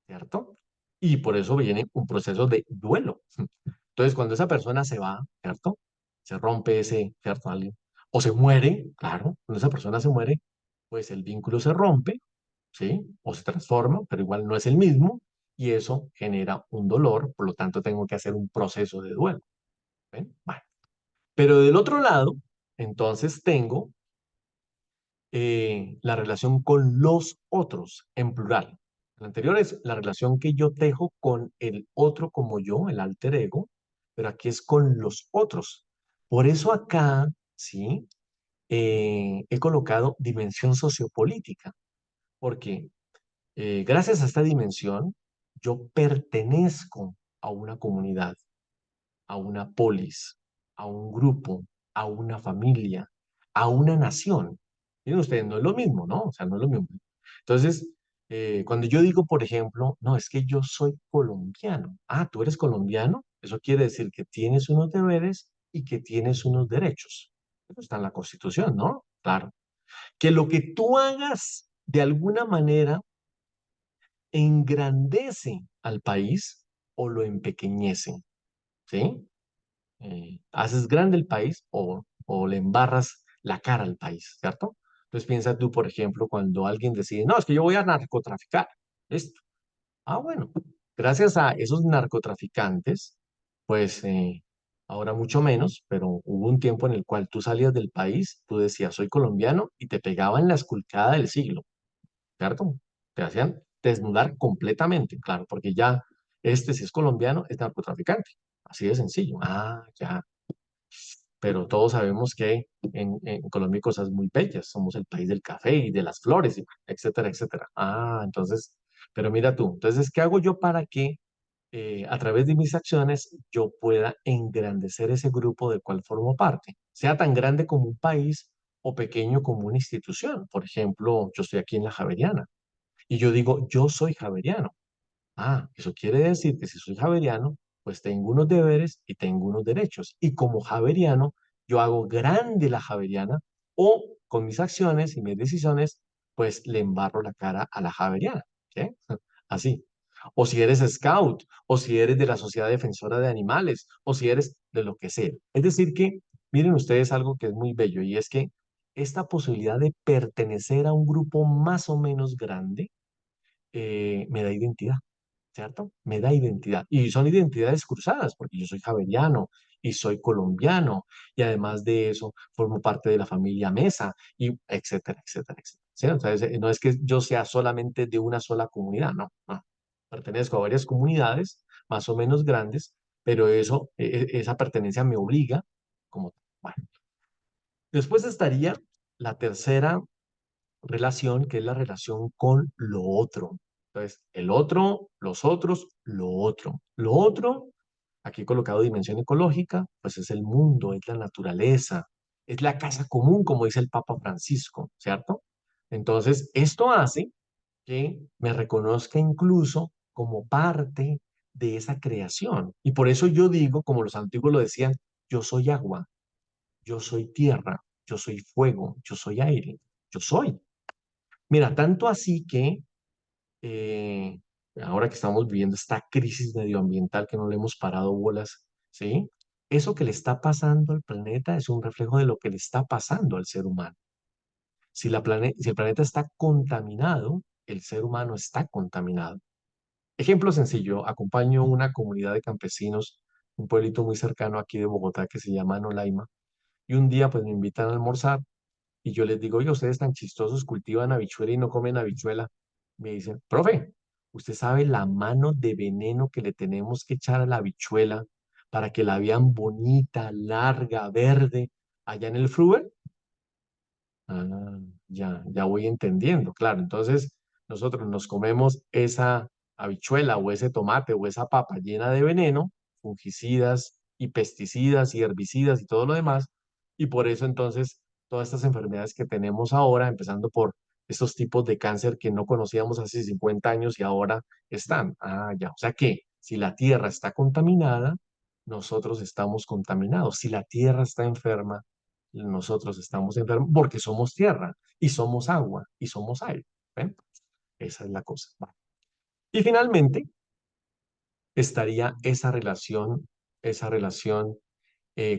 ¿cierto? Y por eso viene un proceso de duelo. Entonces, cuando esa persona se va, ¿cierto? Se rompe ese, ¿cierto? Alguien, o se muere, claro, cuando esa persona se muere, pues el vínculo se rompe, ¿sí? O se transforma, pero igual no es el mismo, y eso genera un dolor, por lo tanto tengo que hacer un proceso de duelo. ¿Ven? Bueno, pero del otro lado, entonces tengo la relación con los otros, en plural. El anterior es la relación que yo tejo con el otro como yo, el alter ego, pero aquí es con los otros. Por eso acá, ¿sí? He colocado dimensión sociopolítica, porque gracias a esta dimensión, yo pertenezco a una comunidad, a una polis, a un grupo, a una familia, a una nación. Miren ustedes, no es lo mismo, ¿no? O sea, no es lo mismo. Entonces, cuando yo digo, por ejemplo, no, es que yo soy colombiano. Ah, tú eres colombiano. Eso quiere decir que tienes unos deberes y que tienes unos derechos. Eso está en la Constitución, ¿no? Claro. Que lo que tú hagas de alguna manera engrandece al país o lo empequeñece, ¿sí? Haces grande el país o le embarras la cara al país, ¿cierto? Entonces piensa tú, por ejemplo, cuando alguien decide, no, es que yo voy a narcotraficar esto. Ah, bueno, gracias a esos narcotraficantes, pues ahora mucho menos, pero hubo un tiempo en el cual tú salías del país, tú decías, soy colombiano, y te pegaban la esculcada del siglo, ¿cierto? Te hacían desnudar completamente, claro, porque ya este, si es colombiano, es narcotraficante. Así de sencillo. Ah, ya. Pero todos sabemos que en Colombia hay cosas muy bellas. Somos el país del café y de las flores, etcétera, etcétera. Ah, entonces, pero mira tú, entonces, ¿qué hago yo para que a través de mis acciones yo pueda engrandecer ese grupo del cual formo parte? Sea tan grande como un país o pequeño como una institución. Por ejemplo, yo estoy aquí en la Javeriana y yo digo, yo soy javeriano. Ah, eso quiere decir que si soy javeriano, pues tengo unos deberes y tengo unos derechos. Y como javeriano, yo hago grande la javeriana o con mis acciones y mis decisiones, pues le embarro la cara a la javeriana. ¿Sí? Así. O si eres scout, o si eres de la Sociedad Defensora de Animales, o si eres de lo que sea. Es decir que, miren ustedes algo que es muy bello y es que esta posibilidad de pertenecer a un grupo más o menos grande me da identidad. ¿Cierto? Me da identidad. Y son identidades cruzadas, porque yo soy javeriano y soy colombiano, y además de eso, formo parte de la familia Mesa, y etcétera, etcétera, etcétera. ¿Sí? Entonces, no es que yo sea solamente de una sola comunidad, no, no. Pertenezco a varias comunidades, más o menos grandes, pero eso, esa pertenencia me obliga, como, bueno. Después estaría la tercera relación, que es la relación con lo otro. Entonces, el otro, los otros, lo otro. Lo otro, aquí he colocado dimensión ecológica, pues es el mundo, es la naturaleza, es la casa común, como dice el Papa Francisco, ¿cierto? Entonces, esto hace que me reconozca incluso como parte de esa creación. Y por eso yo digo, como los antiguos lo decían, yo soy agua, yo soy tierra, yo soy fuego, yo soy aire, yo soy. Mira, tanto así que eh, ahora que estamos viviendo esta crisis medioambiental que no le hemos parado bolas, ¿sí? Eso que le está pasando al planeta es un reflejo de lo que le está pasando al ser humano. Si el planeta está contaminado, el ser humano está contaminado. Ejemplo sencillo, acompaño una comunidad de campesinos, un pueblito muy cercano aquí de Bogotá que se llama Nolaima, y un día pues me invitan a almorzar y yo les digo, oye, ustedes tan chistosos cultivan habichuela y no comen habichuela. Me dicen, profe, ¿usted sabe la mano de veneno que le tenemos que echar a la habichuela para que la vean bonita, larga, verde, allá en el Fruver? Ah, ya voy entendiendo, claro. Entonces, nosotros nos comemos esa habichuela o ese tomate o esa papa llena de veneno, fungicidas y pesticidas y herbicidas y todo lo demás, y por eso entonces todas estas enfermedades que tenemos ahora, empezando por estos tipos de cáncer que no conocíamos hace 50 años y ahora están. Ah, ya. O sea que si la tierra está contaminada, nosotros estamos contaminados. Si la tierra está enferma, nosotros estamos enfermos porque somos tierra y somos agua y somos aire. ¿Ven? Esa es la cosa. Va. Y finalmente estaría esa relación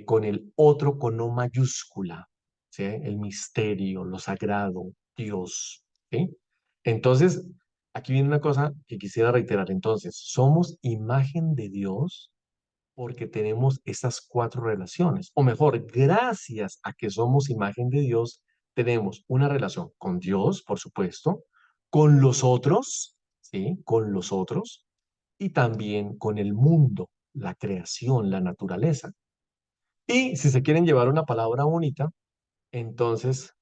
con el otro con O mayúscula, ¿sí? El misterio, lo sagrado, Dios. ¿Sí? Entonces, aquí viene una cosa que quisiera reiterar. Entonces, somos imagen de Dios porque tenemos estas cuatro relaciones. O mejor, gracias a que somos imagen de Dios, tenemos una relación con Dios, por supuesto, con los otros, ¿sí? Con los otros, y también con el mundo, la creación, la naturaleza. Y si se quieren llevar una palabra bonita, entonces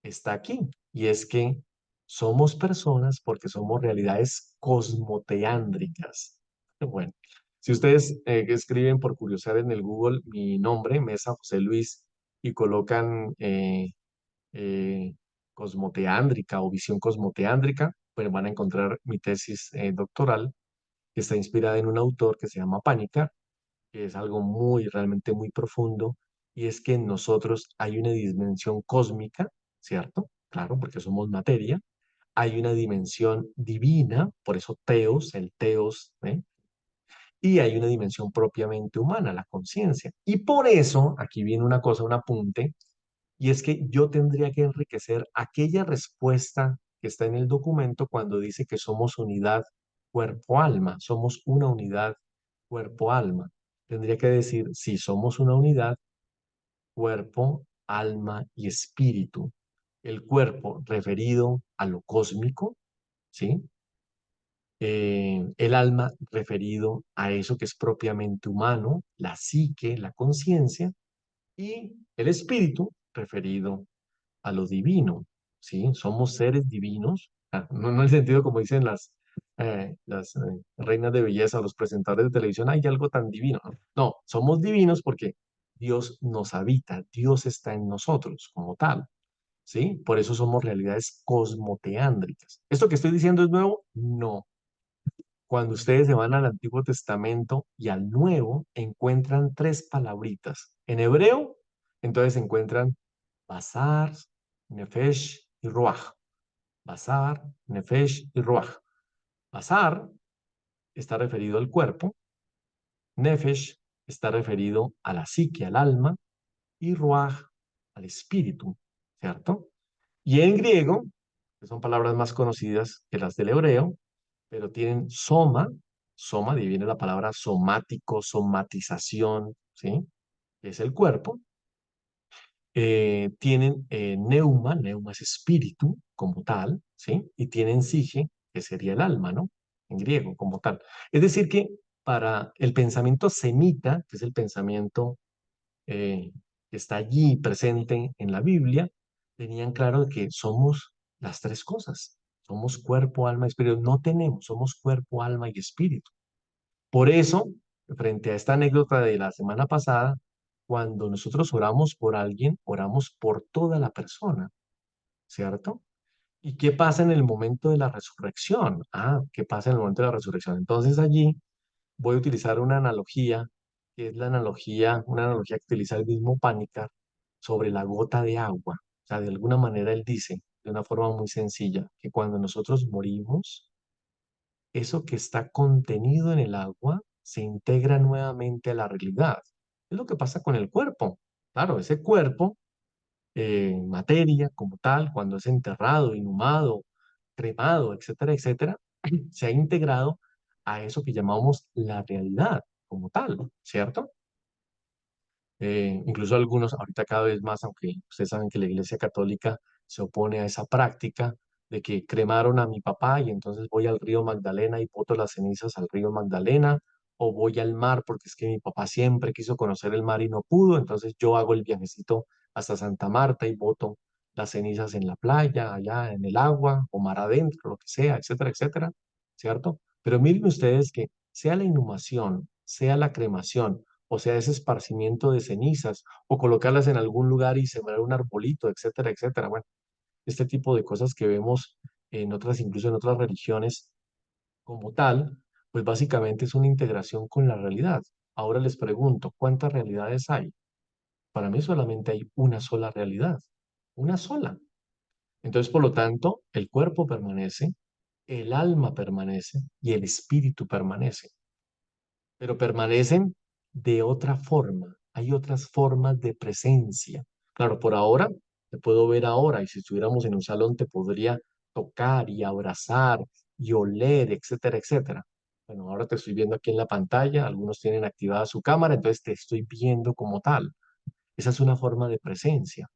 está aquí. Y es que somos personas porque somos realidades cosmoteándricas. Bueno, si ustedes escriben por curiosidad en el Google mi nombre, Mesa José Luis, y colocan eh, cosmoteándrica o visión cosmoteándrica, pues van a encontrar mi tesis doctoral, que está inspirada en un autor que se llama Pánica, que es algo muy, realmente muy profundo, y es que en nosotros hay una dimensión cósmica, ¿cierto? Claro, porque somos materia. Hay una dimensión divina, por eso teos, el teos, ¿eh? Y hay una dimensión propiamente humana, la conciencia. Y por eso, aquí viene una cosa, un apunte, y es que yo tendría que enriquecer aquella respuesta que está en el documento cuando dice que somos unidad cuerpo-alma, somos una unidad cuerpo-alma. Tendría que decir si somos una unidad cuerpo, alma y espíritu. El cuerpo referido a lo cósmico, ¿sí? El alma referido a eso que es propiamente humano, la psique, la conciencia, y el espíritu referido a lo divino, ¿sí? Somos seres divinos, no en el sentido como dicen las reinas de belleza o los presentadores de televisión, hay algo tan divino. No, no, somos divinos porque Dios nos habita, Dios está en nosotros como tal, ¿sí? Por eso somos realidades cosmoteándricas. ¿Esto que estoy diciendo es nuevo? No. Cuando ustedes se van al Antiguo Testamento y al Nuevo, encuentran tres palabritas. En hebreo, entonces encuentran Basar, Nefesh y Ruach. Basar, Nefesh y Ruach. Basar está referido al cuerpo, Nefesh está referido a la psique, al alma, y Ruach al espíritu, ¿cierto? Y en griego, que son palabras más conocidas que las del hebreo, pero tienen soma, de ahí viene la palabra somático, somatización, ¿sí? Que es el cuerpo. Tienen neuma es espíritu como tal, ¿sí? Y tienen sige, que sería el alma, ¿no? En griego como tal. Es decir, que para el pensamiento semita, que es el pensamiento que está allí presente en la Biblia, tenían claro que somos las tres cosas. Somos cuerpo, alma y espíritu. No tenemos, somos cuerpo, alma y espíritu. Por eso, frente a esta anécdota de la semana pasada, cuando nosotros oramos por alguien, oramos por toda la persona, ¿cierto? ¿Y qué pasa en el momento de la resurrección? ¿Qué pasa en el momento de la resurrección? Entonces allí voy a utilizar una analogía, que es una analogía que utiliza el mismo Pánica sobre la gota de agua. O sea, de alguna manera él dice, de una forma muy sencilla, que cuando nosotros morimos, eso que está contenido en el agua se integra nuevamente a la realidad. Es lo que pasa con el cuerpo. Claro, ese cuerpo, materia como tal, cuando es enterrado, inhumado, cremado, etcétera, etcétera, se ha integrado a eso que llamamos la realidad como tal, ¿cierto? Incluso algunos, ahorita cada vez más, aunque ustedes saben que la Iglesia Católica se opone a esa práctica de que cremaron a mi papá y entonces voy al río Magdalena y boto las cenizas al río Magdalena, o voy al mar porque es que mi papá siempre quiso conocer el mar y no pudo, entonces yo hago el viajecito hasta Santa Marta y boto las cenizas en la playa, allá en el agua, o mar adentro, lo que sea, etcétera, etcétera, ¿cierto? Pero miren ustedes que sea la inhumación, sea la cremación, o sea, ese esparcimiento de cenizas, o colocarlas en algún lugar y sembrar un arbolito, etcétera, etcétera. Bueno, este tipo de cosas que vemos en otras, incluso en otras religiones como tal, pues básicamente es una integración con la realidad. Ahora les pregunto, ¿cuántas realidades hay? Para mí solamente hay una sola realidad, una sola. Entonces, por lo tanto, el cuerpo permanece, el alma permanece y el espíritu permanece, pero permanecen de otra forma. Hay otras formas de presencia. Claro, por ahora te puedo ver ahora y si estuviéramos en un salón te podría tocar y abrazar y oler, etcétera, etcétera. Bueno, ahora te estoy viendo aquí en la pantalla, algunos tienen activada su cámara, entonces te estoy viendo como tal. Esa es una forma de presencia.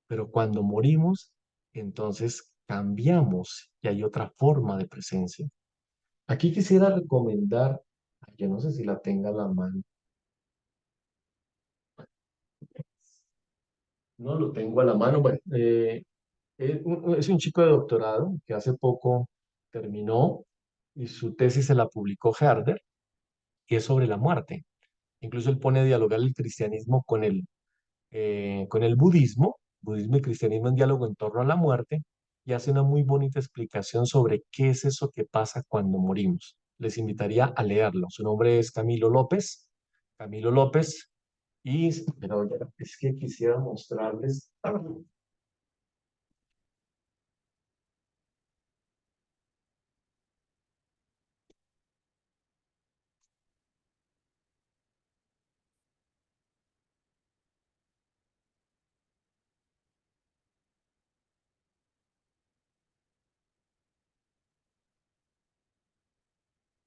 pero cuando morimos, entonces cambiamos y hay otra forma de presencia. Aquí quisiera recomendar, ay, yo no sé si la tenga a la mano, no lo tengo a la mano, bueno, es un chico de doctorado que hace poco terminó y su tesis se la publicó Herder y es sobre la muerte. Incluso él pone a dialogar el cristianismo con el budismo, budismo y cristianismo en diálogo en torno a la muerte, y hace una muy bonita explicación sobre qué es eso que pasa cuando morimos. Les invitaría a leerlo. Su nombre es Camilo López. Camilo López. Pero es que quisiera mostrarles.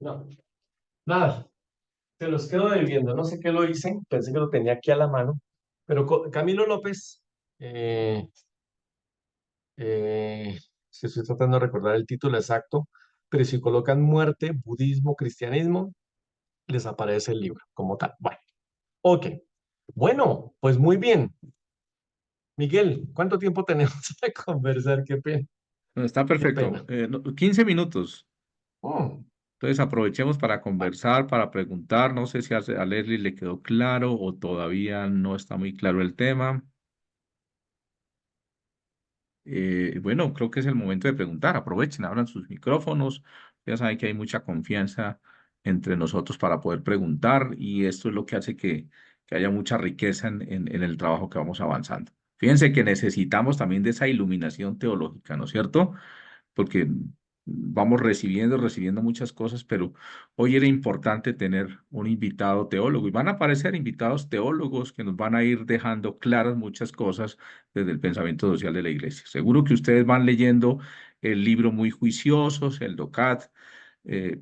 No, nada, se los quedo debiendo. No sé qué lo hice, pensé que lo tenía aquí a la mano, pero Camilo López, eh, si estoy tratando de recordar el título exacto, pero si colocan muerte, budismo, cristianismo, les aparece el libro como tal. Bueno, ok. Bueno, pues muy bien. Miguel, ¿cuánto tiempo tenemos de conversar? Qué pena, No, está qué perfecto. pena. 15 minutos. Mm, Entonces aprovechemos para conversar, para preguntar. No sé si a Leslie le quedó claro o todavía no está muy claro el tema. Bueno, creo que es el momento de preguntar. Aprovechen, abran sus micrófonos. Ya saben que hay mucha confianza entre nosotros para poder preguntar y esto es lo que hace que haya mucha riqueza en el trabajo que vamos avanzando. Fíjense que necesitamos también de esa iluminación teológica, ¿no es cierto? Porque vamos recibiendo muchas cosas, pero hoy era importante tener un invitado teólogo y van a aparecer invitados teólogos que nos van a ir dejando claras muchas cosas desde el pensamiento social de la iglesia. Seguro que ustedes van leyendo el libro muy juiciosos, el DOCAT,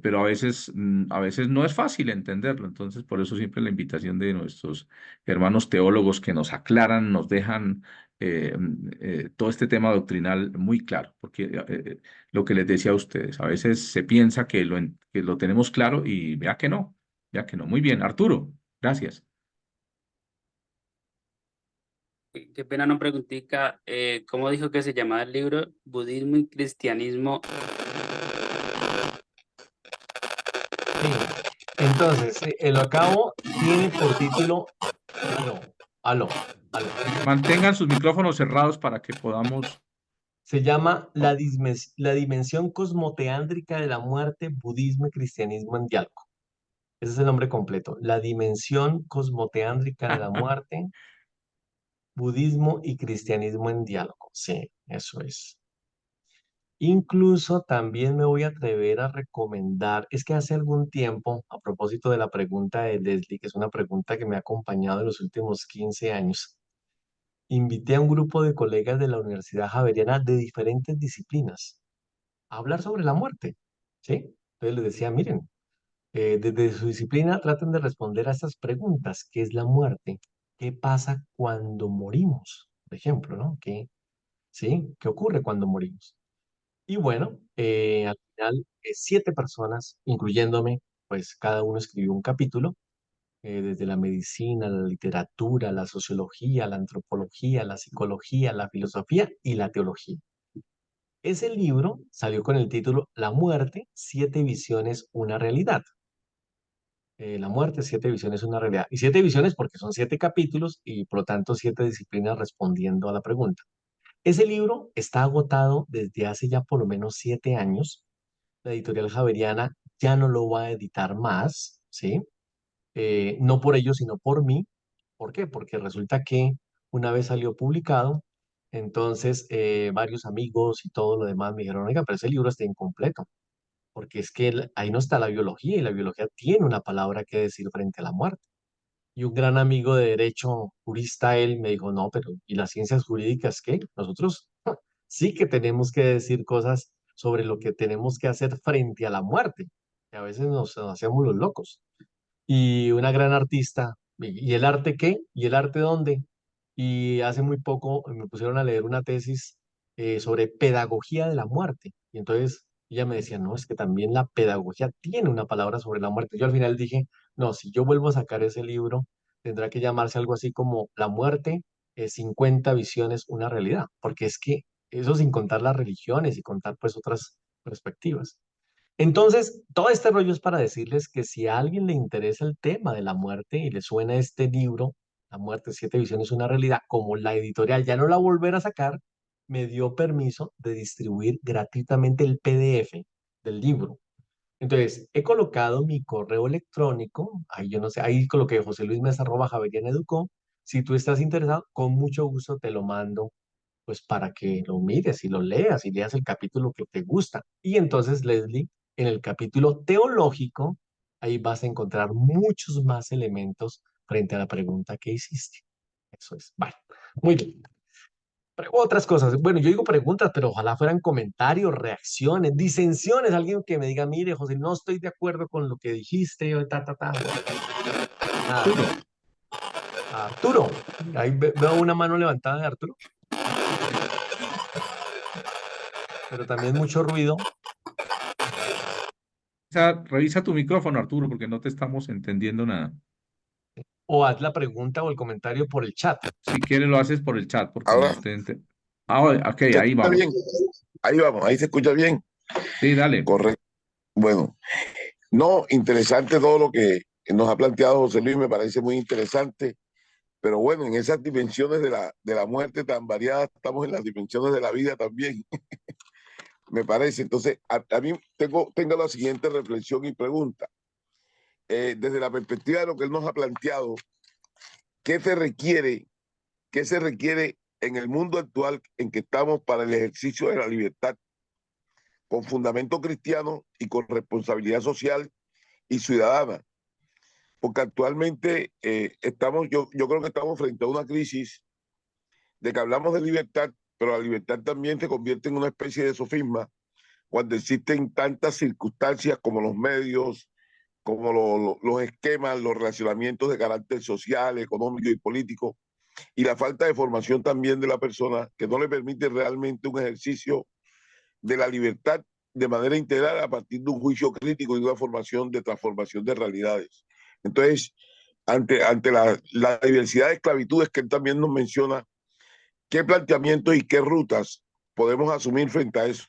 pero a veces no es fácil entenderlo. Entonces, por eso siempre la invitación de nuestros hermanos teólogos que nos aclaran, nos dejan todo este tema doctrinal muy claro, porque lo que les decía a ustedes, a veces se piensa que lo tenemos claro y vea que no, vea que no. Muy bien, Arturo, gracias. Qué pena no preguntica, ¿cómo dijo que se llamaba el libro? Budismo y cristianismo. sí. Entonces, el acabo tiene por título, aló, aló, aló. Mantengan sus micrófonos cerrados para que podamos. Se llama La dimensión cosmoteándrica de la muerte, budismo y cristianismo en diálogo. Ese es el nombre completo. La dimensión cosmoteándrica de la muerte, budismo y cristianismo en diálogo. Sí, eso es. Incluso también me voy a atrever a recomendar, es que hace algún tiempo, a propósito de la pregunta de Leslie, que es una pregunta que me ha acompañado en los últimos 15 años, invité a un grupo de colegas de la Universidad Javeriana de diferentes disciplinas a hablar sobre la muerte, ¿sí? Entonces les decía, miren, desde su disciplina traten de responder a estas preguntas. ¿Qué es la muerte? ¿Qué pasa cuando morimos? Por ejemplo, ¿no? ¿Sí? ¿Qué ocurre cuando morimos? Y bueno, al final, 7 personas, incluyéndome, pues cada uno escribió un capítulo, desde la medicina, la literatura, la sociología, la antropología, la psicología, la filosofía y la teología. Ese libro salió con el título La muerte, 7 visiones, una realidad. La muerte, 7 visiones, una realidad. Y 7 visiones porque son 7 capítulos y por lo tanto 7 disciplinas respondiendo a la pregunta. Ese libro está agotado desde hace ya por lo menos 7 años. La editorial Javeriana ya no lo va a editar más, ¿sí? No por ellos, sino por mí. ¿Por qué? Porque resulta que una vez salió publicado, entonces varios amigos y todo lo demás me dijeron, oiga, pero ese libro está incompleto, porque es que ahí no está la biología y la biología tiene una palabra que decir frente a la muerte. Y un gran amigo de derecho, jurista, él me dijo, no, pero ¿y las ciencias jurídicas qué? Nosotros sí que tenemos que decir cosas sobre lo que tenemos que hacer frente a la muerte, que a veces nos hacemos los locos. Y una gran artista, ¿y el arte qué? ¿Y el arte dónde? y hace muy poco me pusieron a leer una tesis sobre pedagogía de la muerte. Y entonces ella me decía, no, es que también la pedagogía tiene una palabra sobre la muerte. Yo al final dije, no, si yo vuelvo a sacar ese libro, tendrá que llamarse algo así como La muerte, 50 visiones, una realidad, porque es que eso sin contar las religiones y contar pues otras perspectivas. Entonces, todo este rollo es para decirles que si a alguien le interesa el tema de la muerte y le suena este libro, La muerte, siete visiones, una realidad, como la editorial ya no la volverá a sacar, me dio permiso de distribuir gratuitamente el PDF del libro. Entonces, he colocado mi correo electrónico, ahí yo no sé, ahí coloqué joseluismesa@javerianeducó. Si tú estás interesado, con mucho gusto te lo mando pues para que lo mires y lo leas y leas el capítulo que te gusta. Y entonces, Leslie, en el capítulo teológico, ahí vas a encontrar muchos más elementos frente a la pregunta que hiciste. Eso es. Vale, muy bien. Otras cosas. Bueno, yo digo preguntas, pero ojalá fueran comentarios, reacciones, disensiones. Alguien que me diga, mire, José, no estoy de acuerdo con lo que dijiste, o ta, ta, ta. Arturo, Nada. Arturo, ahí veo una mano levantada de Arturo, pero también mucho ruido. revisa tu micrófono, Arturo, porque no te estamos entendiendo nada. O haz la pregunta o el comentario por el chat. Si quieres, lo haces por el chat, porque Ahora, no te Ah, ok, ¿se ahí escucha vamos. bien? Ahí vamos, ahí se escucha bien. Sí, dale. Correcto. Bueno, no, interesante todo lo que nos ha planteado José Luis, me parece muy interesante, pero bueno, en esas dimensiones de la muerte tan variadas, estamos en las dimensiones de la vida también, me parece. Entonces, a mí tengo la siguiente reflexión y pregunta. Desde la perspectiva de lo que él nos ha planteado, ¿qué se requiere, qué se requiere en el mundo actual en que estamos para el ejercicio de la libertad, con fundamento cristiano y con responsabilidad social y ciudadana? Porque actualmente yo creo que estamos frente a una crisis de que hablamos de libertad, pero la libertad también se convierte en una especie de sofisma cuando existen tantas circunstancias como los medios, como los esquemas, los relacionamientos de carácter social, económico y político, y la falta de formación también de la persona que no le permite realmente un ejercicio de la libertad de manera integral a partir de un juicio crítico y de una formación de transformación de realidades. Entonces, ante la diversidad de esclavitudes que él también nos menciona, ¿qué planteamientos y qué rutas podemos asumir frente a eso?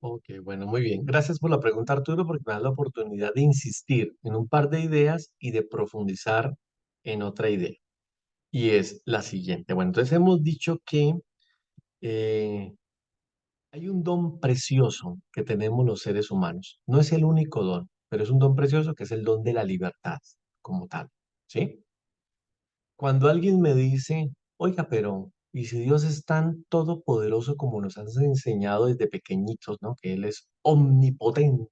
Ok, bueno, muy bien. Gracias por la pregunta, Arturo, porque me da la oportunidad de insistir en un par de ideas y de profundizar en otra idea. Y es la siguiente. Bueno, entonces hemos dicho que eh, hay un don precioso que tenemos los seres humanos. No es el único don, pero es un don precioso que es el don de la libertad como tal. ¿Sí? Cuando alguien me dice, oiga, pero, ¿y si Dios es tan todopoderoso como nos han enseñado desde pequeñitos, ¿no? Que Él es omnipotente.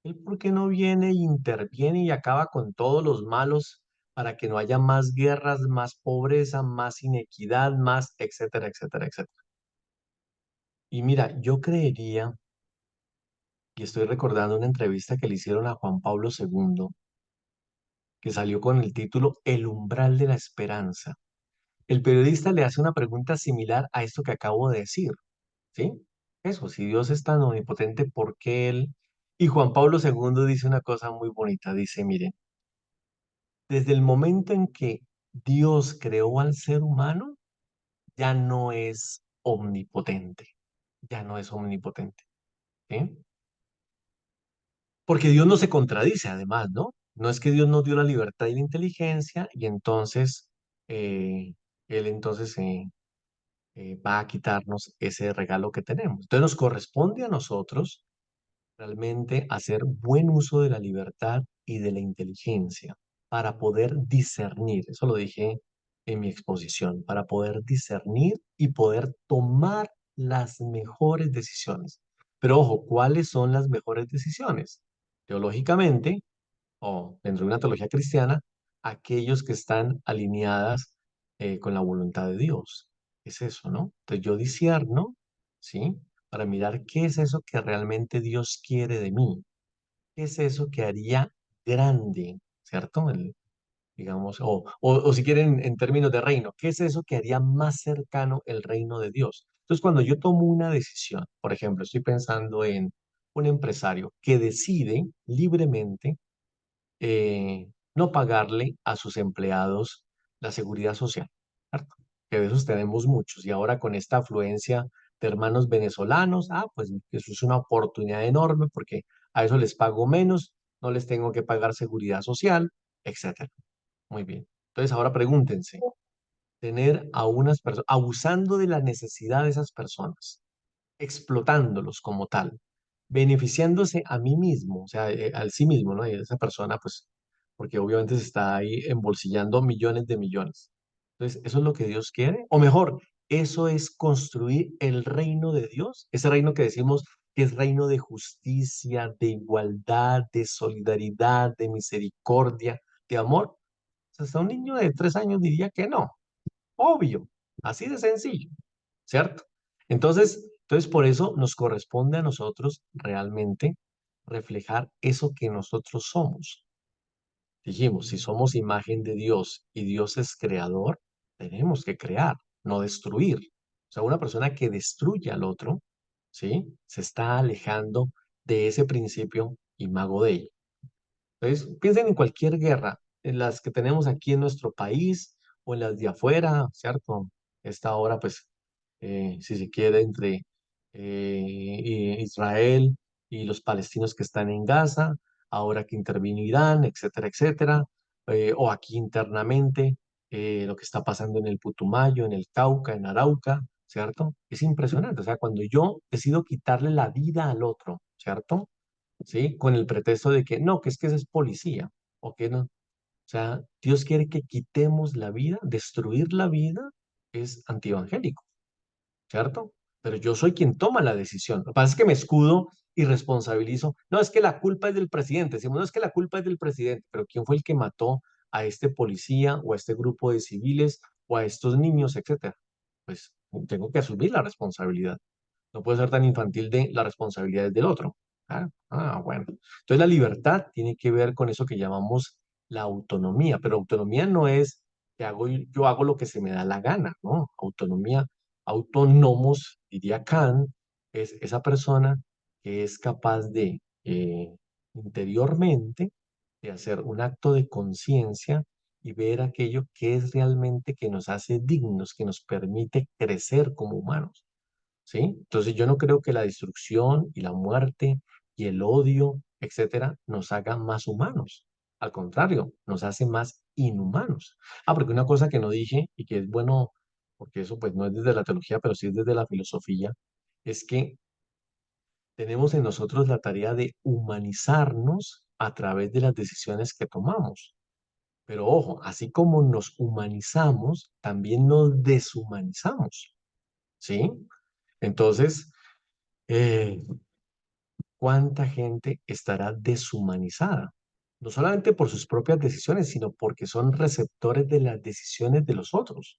¿Él por qué no viene e interviene y acaba con todos los malos para que no haya más guerras, más pobreza, más inequidad, más, etcétera, etcétera, etcétera? Y mira, yo creería, y estoy recordando una entrevista que le hicieron a Juan Pablo II, que salió con el título El umbral de la esperanza. El periodista le hace una pregunta similar a esto que acabo de decir, ¿sí? Eso, si Dios es tan omnipotente, ¿por qué Él? Y Juan Pablo II dice una cosa muy bonita, dice, miren, desde el momento en que Dios creó al ser humano, ya no es omnipotente, ya no es omnipotente, ¿sí? Porque Dios no se contradice, además, ¿no? No es que Dios nos dio la libertad y la inteligencia y entonces Él entonces va a quitarnos ese regalo que tenemos. Entonces nos corresponde a nosotros realmente hacer buen uso de la libertad y de la inteligencia para poder discernir, eso lo dije en mi exposición, para poder discernir y poder tomar las mejores decisiones. Pero ojo, ¿cuáles son las mejores decisiones? Teológicamente, o dentro de una teología cristiana, aquellos que están alineadas con la voluntad de Dios. Es eso, ¿no? Entonces yo discierno, ¿sí? Para mirar qué es eso que realmente Dios quiere de mí. ¿Qué es eso que haría grande, ¿cierto? digamos, o si quieren en términos de reino, ¿qué es eso que haría más cercano el reino de Dios? Entonces, cuando yo tomo una decisión, por ejemplo, estoy pensando en un empresario que decide libremente no pagarle a sus empleados la seguridad social, ¿cierto? Que de esos tenemos muchos. Y ahora con esta afluencia de hermanos venezolanos, pues eso es una oportunidad enorme porque a eso les pago menos, no les tengo que pagar seguridad social, etcétera. Muy bien. Entonces ahora pregúntense, tener a unas personas, abusando de la necesidad de esas personas, explotándolos como tal, beneficiándose a mí mismo, o sea, al sí mismo, ¿no? Y esa persona, pues, porque obviamente se está ahí embolsillando millones de millones. Entonces, ¿eso es lo que Dios quiere? O mejor, ¿eso es construir el reino de Dios? Ese reino que decimos que es reino de justicia, de igualdad, de solidaridad, de misericordia, de amor. O sea, hasta un niño de 3 años diría que no, obvio, así de sencillo. ¿Cierto? Entonces por eso nos corresponde a nosotros realmente reflejar eso que nosotros somos. Dijimos, si somos imagen de Dios y Dios es creador, tenemos que crear, no destruir. O sea, una persona que destruye al otro, ¿sí? Se está alejando de ese principio imago Dei. Entonces, piensen en cualquier guerra, en las que tenemos aquí en nuestro país o en las de afuera, ¿cierto? Esta hora, pues, si se quiere, entre Israel y los palestinos que están en Gaza, ahora que intervino Irán, etcétera, etcétera, o aquí internamente, lo que está pasando en el Putumayo, en el Cauca, en Arauca, ¿cierto? Es impresionante, o sea, cuando yo decido quitarle la vida al otro, ¿cierto? ¿Sí? Con el pretexto de que no, que es ese es policía, o que no. O sea, Dios quiere que quitemos la vida, destruir la vida es antievangélico, ¿cierto? Pero yo soy quien toma la decisión. Lo que pasa es que me escudo y responsabilizo. No, es que la culpa es del presidente. Decimos, no, es que la culpa es del presidente, pero ¿quién fue el que mató a este policía o a este grupo de civiles o a estos niños, etcétera? Pues tengo que asumir la responsabilidad. No puedo ser tan infantil de las responsabilidades del otro. Bueno. Entonces la libertad tiene que ver con eso que llamamos la autonomía, pero autonomía no es que yo hago lo que se me da la gana, ¿no? Autonomía, autónomos, diría Kant, es esa persona que es capaz de interiormente de hacer un acto de conciencia y ver aquello que es realmente que nos hace dignos, que nos permite crecer como humanos. ¿Sí? Entonces yo no creo que la destrucción y la muerte y el odio, etcétera, nos hagan más humanos. Al contrario, nos hace más inhumanos. Porque una cosa que no dije y que es bueno, porque eso pues no es desde la teología, pero sí es desde la filosofía, es que tenemos en nosotros la tarea de humanizarnos a través de las decisiones que tomamos. Pero ojo, así como nos humanizamos, también nos deshumanizamos. ¿Sí? Entonces, eh, ¿cuánta gente estará deshumanizada? No solamente por sus propias decisiones, sino porque son receptores de las decisiones de los otros,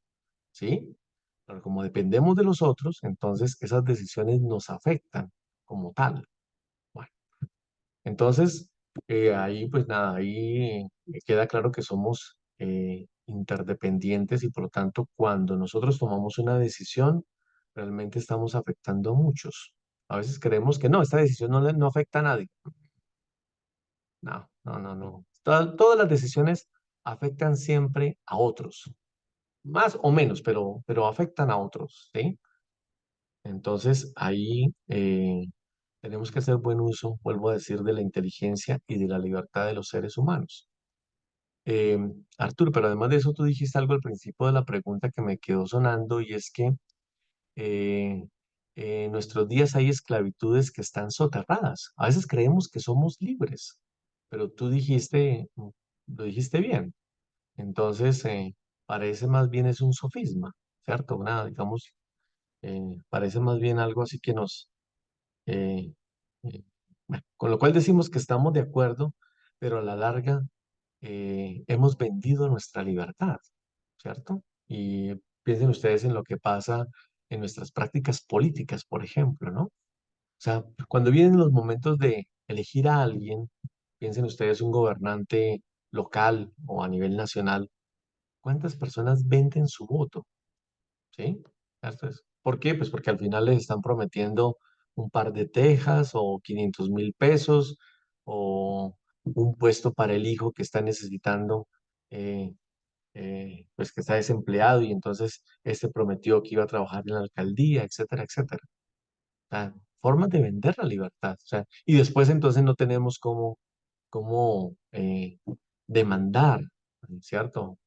¿sí? Pero como dependemos de los otros, entonces esas decisiones nos afectan como tal. Bueno, entonces, ahí pues nada, ahí queda claro que somos interdependientes y por lo tanto cuando nosotros tomamos una decisión, realmente estamos afectando a muchos. A veces creemos que no, esta decisión no afecta a nadie. No, no, no, no. Todas las decisiones afectan siempre a otros, más o menos, pero afectan a otros, ¿sí? Entonces ahí tenemos que hacer buen uso, vuelvo a decir, de la inteligencia y de la libertad de los seres humanos. Eh, Arturo, pero además de eso, tú dijiste algo al principio de la pregunta que me quedó sonando y es que eh, en nuestros días hay esclavitudes que están soterradas. A veces creemos que somos libres, pero tú dijiste, lo dijiste bien. Entonces, parece más bien es un sofisma, ¿cierto? Una, digamos, parece más bien algo así que eh, bueno, con lo cual decimos que estamos de acuerdo, pero a la larga hemos vendido nuestra libertad, ¿cierto? Y piensen ustedes en lo que pasa en nuestras prácticas políticas, por ejemplo, ¿no? O sea, cuando vienen los momentos de elegir a alguien, piensen ustedes un gobernante local o a nivel nacional, ¿cuántas personas venden su voto? ¿Sí? Esto es. ¿Por qué? Pues porque al final les están prometiendo un par de tejas o 500.000 pesos o un puesto para el hijo que está necesitando, eh, pues que está desempleado y entonces este prometió que iba a trabajar en la alcaldía, etcétera, etcétera. O sea, formas de vender la libertad. O sea, y después entonces no tenemos cómo demandar, ¿cierto?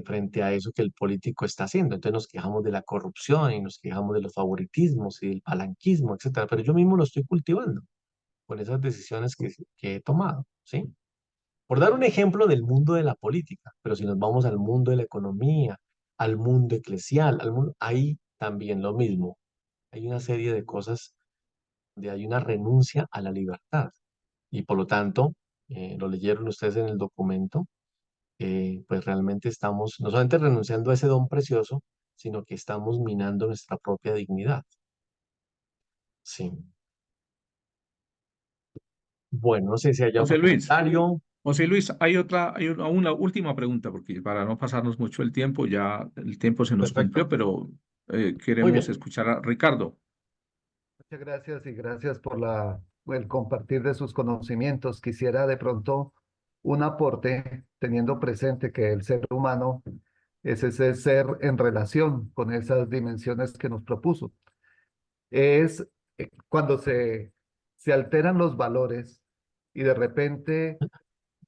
Frente a eso que el político está haciendo. Entonces nos quejamos de la corrupción y nos quejamos de los favoritismos y del palanquismo, etcétera. Pero yo mismo lo estoy cultivando con esas decisiones que he tomado, ¿sí? Por dar un ejemplo del mundo de la política, pero si nos vamos al mundo de la economía, al mundo eclesial, ahí también lo mismo. Hay una serie de cosas donde hay una renuncia a la libertad y por lo tanto, lo leyeron ustedes en el documento, pues realmente estamos no solamente renunciando a ese don precioso, sino que estamos minando nuestra propia dignidad. Sí. Bueno, no sé si haya José otro Luis, comentario. José Luis, una última pregunta, porque para no pasarnos mucho el tiempo, ya el tiempo se nos cumplió, Perfecto. pero Muy queremos bien. escuchar a Ricardo. Muchas gracias y gracias por el compartir de sus conocimientos. Quisiera de pronto un aporte teniendo presente que el ser humano es ese ser en relación con esas dimensiones que nos propuso. Es cuando se alteran los valores y de repente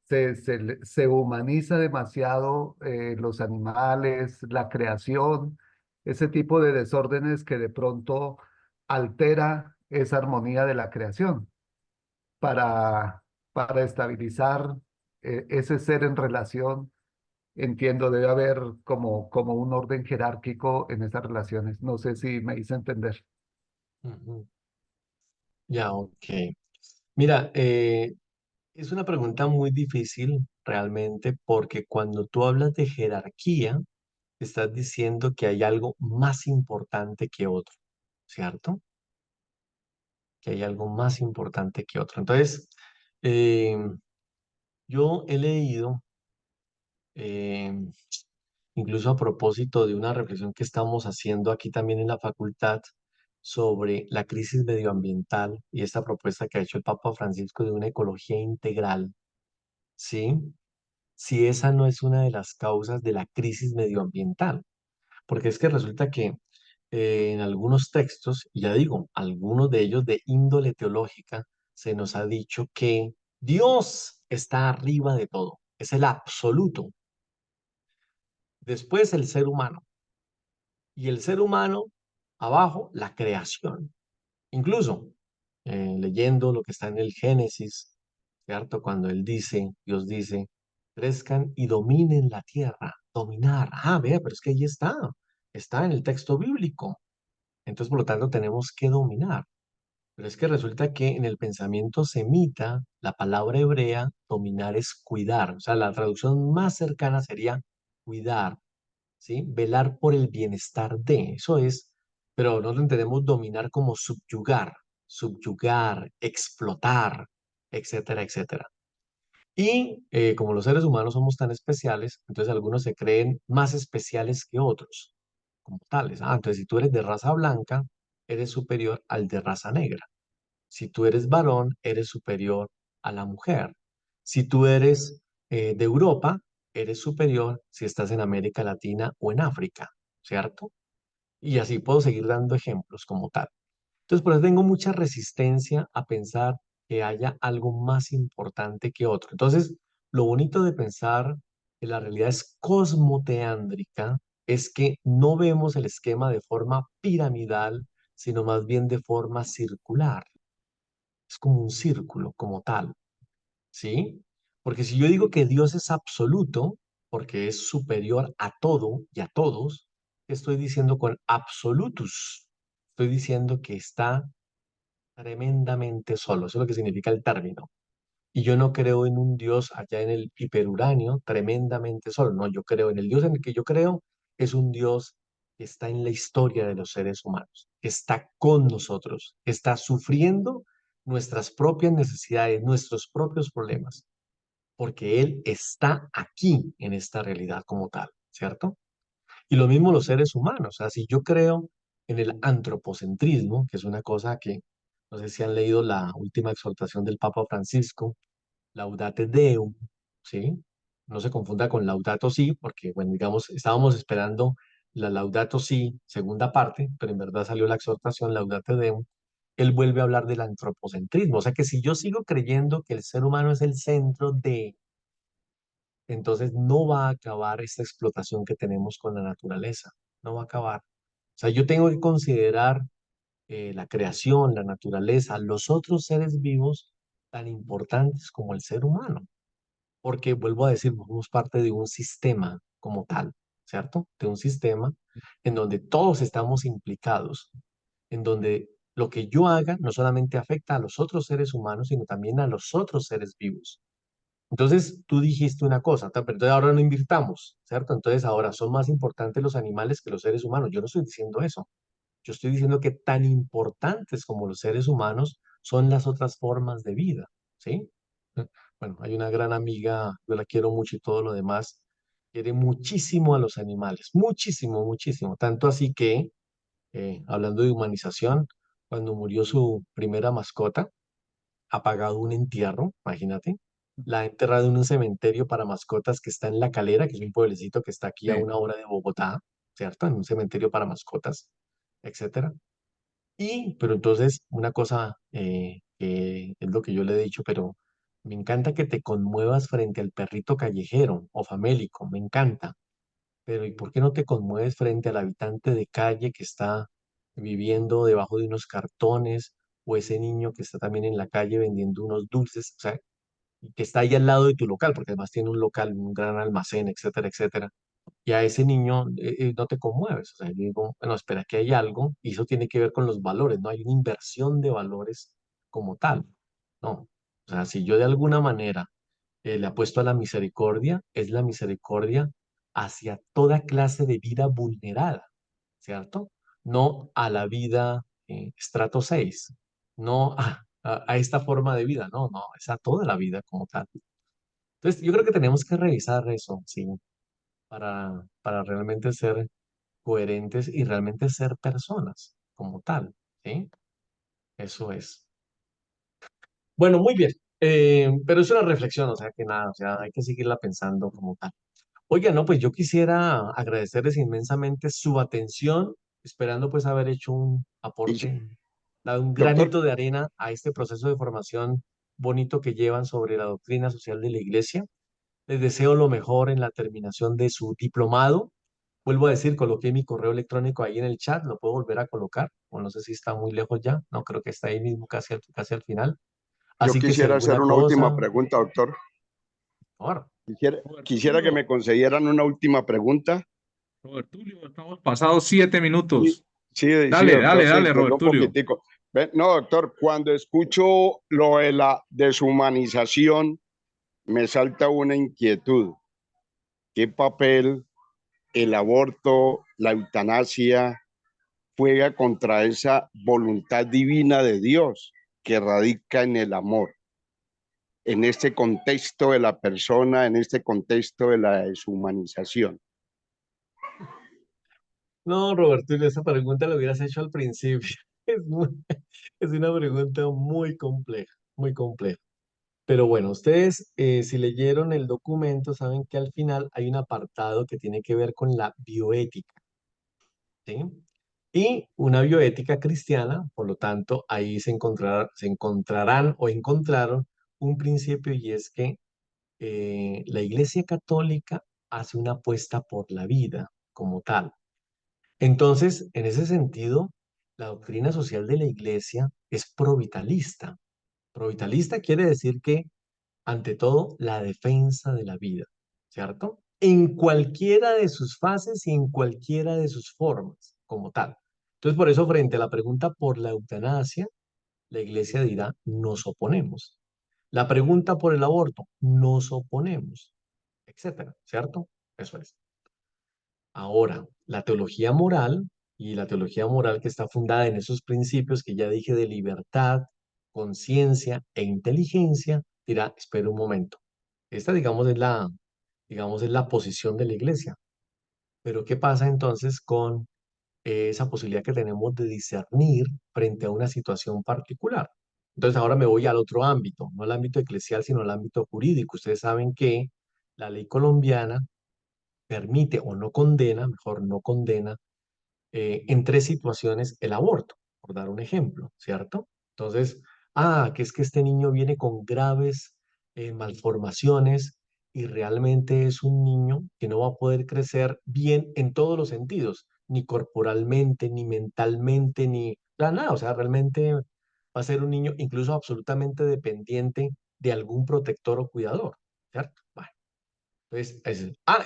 se humaniza demasiado los animales, la creación, ese tipo de desórdenes que de pronto altera esa armonía de la creación para, para estabilizar ese ser en relación. Entiendo, debe haber como un orden jerárquico en esas relaciones. No sé si me hice entender. Ujú. Ya, ok. Mira, es una pregunta muy difícil realmente porque cuando tú hablas de jerarquía, estás diciendo que hay algo más importante que otro, ¿cierto? Que hay algo más importante que otro. Entonces, eh, yo he leído, eh, incluso a propósito de una reflexión que estamos haciendo aquí también en la facultad sobre la crisis medioambiental y esta propuesta que ha hecho el Papa Francisco de una ecología integral, ¿sí? Si esa no es una de las causas de la crisis medioambiental, porque es que resulta que en algunos textos, y ya digo, algunos de ellos de índole teológica, se nos ha dicho que Dios está arriba de todo, es el absoluto. Después el ser humano, y el ser humano abajo, la creación. Incluso leyendo lo que está en el Génesis, ¿cierto? Cuando Dios dice, crezcan y dominen la tierra, dominar. Ah, vea, pero es que ahí está en el texto bíblico. Entonces, por lo tanto, tenemos que dominar. Pero es que resulta que en el pensamiento semita, la palabra hebrea, dominar es cuidar. O sea, la traducción más cercana sería cuidar, ¿sí? Velar por el bienestar de, eso es, pero nosotros entendemos dominar como subyugar, explotar, etcétera, etcétera. Y como los seres humanos somos tan especiales, entonces algunos se creen más especiales que otros, como tales. Ah, entonces si tú eres de raza blanca, eres superior al de raza negra. Si tú eres varón, eres superior a la mujer. Si tú eres de Europa, eres superior si estás en América Latina o en África, ¿cierto? Y así puedo seguir dando ejemplos como tal. Entonces, por eso tengo mucha resistencia a pensar que haya algo más importante que otro. Entonces, lo bonito de pensar que la realidad es cosmoteándrica es que no vemos el esquema de forma piramidal, sino más bien de forma circular. Es como un círculo, como tal, ¿sí? Porque si yo digo que Dios es absoluto, porque es superior a todo y a todos, ¿qué estoy diciendo con absolutus? Estoy diciendo que está tremendamente solo, eso es lo que significa el término. Y yo no creo en un Dios allá en el hiperuránio tremendamente solo, no, yo creo en el Dios en el que yo creo, es un Dios que está en la historia de los seres humanos, que está con nosotros, que está sufriendo nuestras propias necesidades, nuestros propios problemas. porque Él está aquí en esta realidad como tal, ¿cierto? Y lo mismo los seres humanos. O sea, si yo creo en el antropocentrismo, que es una cosa que, no sé si han leído la última exhortación del Papa Francisco, Laudate Deum, ¿sí? No se confunda con Laudato Si, porque, bueno, digamos, estábamos esperando la Laudato Si, segunda parte, pero en verdad salió la exhortación Laudate Deum. Él vuelve a hablar del antropocentrismo. O sea que si yo sigo creyendo que el ser humano es el centro de, entonces no va a acabar esta explotación que tenemos con la naturaleza. No va a acabar. O sea, yo tengo que considerar la creación, la naturaleza, los otros seres vivos tan importantes como el ser humano. Porque, vuelvo a decir, somos parte de un sistema como tal, ¿cierto? De un sistema en donde todos estamos implicados, en donde lo que yo haga no solamente afecta a los otros seres humanos, sino también a los otros seres vivos. Entonces, tú dijiste una cosa, pero entonces ahora no invirtamos, ¿cierto? Entonces ahora son más importantes los animales que los seres humanos. Yo no estoy diciendo eso. Yo estoy diciendo que tan importantes como los seres humanos son las otras formas de vida, ¿sí? Bueno, hay una gran amiga, yo la quiero mucho y todo lo demás, quiere muchísimo a los animales, muchísimo, muchísimo. Tanto así que, hablando de humanización, cuando murió su primera mascota, ha pagado un entierro, imagínate, la ha enterrado en un cementerio para mascotas que está en La Calera, que es un pueblecito que está aquí a Sí. 1 hora de Bogotá, ¿cierto? En un cementerio para mascotas, etcétera. Pero entonces, una cosa que es lo que yo le he dicho, pero me encanta que te conmuevas frente al perrito callejero o famélico, me encanta. Pero ¿y por qué no te conmueves frente al habitante de calle que está viviendo debajo de unos cartones o ese niño que está también en la calle vendiendo unos dulces, o sea, y que está ahí al lado de tu local, porque además tiene un local, un gran almacén, etcétera, etcétera? Y a ese niño no te conmueves. O sea, yo digo, bueno, espera, que hay algo, y eso tiene que ver con los valores, no hay una inversión de valores como tal, no. O sea, si yo de alguna manera le apuesto a la misericordia, es la misericordia hacia toda clase de vida vulnerada, ¿cierto? No a la vida estrato 6, no a esta forma de vida, no, no, es a toda la vida como tal. Entonces, yo creo que tenemos que revisar eso, sí, para realmente ser coherentes y realmente ser personas como tal, ¿sí? Eso es. Bueno, muy bien. Pero es una reflexión, o sea que nada, o sea, hay que seguirla pensando como tal. Oiga, no, pues yo quisiera agradecerles inmensamente su atención, esperando pues haber hecho un Y, aporte, dado un doctor, granito de arena a este proceso de formación bonito que llevan sobre la doctrina social de la Iglesia. Les deseo lo mejor en la terminación de su diplomado. Vuelvo a decir, coloqué mi correo electrónico ahí en el chat, lo puedo volver a colocar, o no sé si está muy lejos ya, no creo que está ahí mismo casi al final. yo Así que si quisiera hacer alguna una última cosa, pregunta, doctor. ahora, Robert Quisiera que me Tulio, concedieran una última pregunta. Robert Tulio, estamos pasados 7 Sí, minutos. sí, Dale, doctor, dale, se dale, extendió Robert un Tulio. poquitico. No, doctor, cuando escucho lo de la deshumanización, me salta una inquietud. ¿Qué papel el aborto, la eutanasia juega contra esa voluntad divina de Dios que radica en el amor? En este contexto de la persona, en este contexto de la deshumanización. no, Roberto, esa pregunta la hubieras hecho al principio. Es, es una pregunta muy compleja, muy compleja. Pero bueno, ustedes si leyeron el documento saben que al final hay un apartado que tiene que ver con la bioética, ¿sí? Y una bioética cristiana, por lo tanto, ahí se encontrarán o encontraron un principio y es que la Iglesia Católica hace una apuesta por la vida como tal. Entonces, en ese sentido, la doctrina social de la Iglesia es provitalista. Provitalista quiere decir que ante todo, la defensa de la vida, ¿cierto? En cualquiera de sus fases y en cualquiera de sus formas, como tal. Entonces, por eso, frente a la pregunta por la eutanasia, la iglesia dirá, nos oponemos. La pregunta por el aborto, nos oponemos, etcétera, ¿cierto? Eso es. Ahora, la teología moral y la teología moral que está fundada en esos principios que ya dije de libertad, conciencia e inteligencia, dirá, espera un momento. Esta, digamos, es la posición de la iglesia. Pero ¿qué pasa entonces con esa posibilidad que tenemos de discernir frente a una situación particular? Entonces ahora me voy al otro ámbito, no al ámbito eclesial, sino al ámbito jurídico. Ustedes saben que la ley colombiana permite o no condena, mejor no condena, en tres situaciones el aborto, por dar un ejemplo, ¿cierto? Entonces, que es que este niño viene con graves malformaciones y realmente es un niño que no va a poder crecer bien en todos los sentidos, ni corporalmente, ni mentalmente, ni nada. O sea, realmente va a ser un niño incluso absolutamente dependiente de algún protector o cuidador, ¿cierto? Bueno, entonces,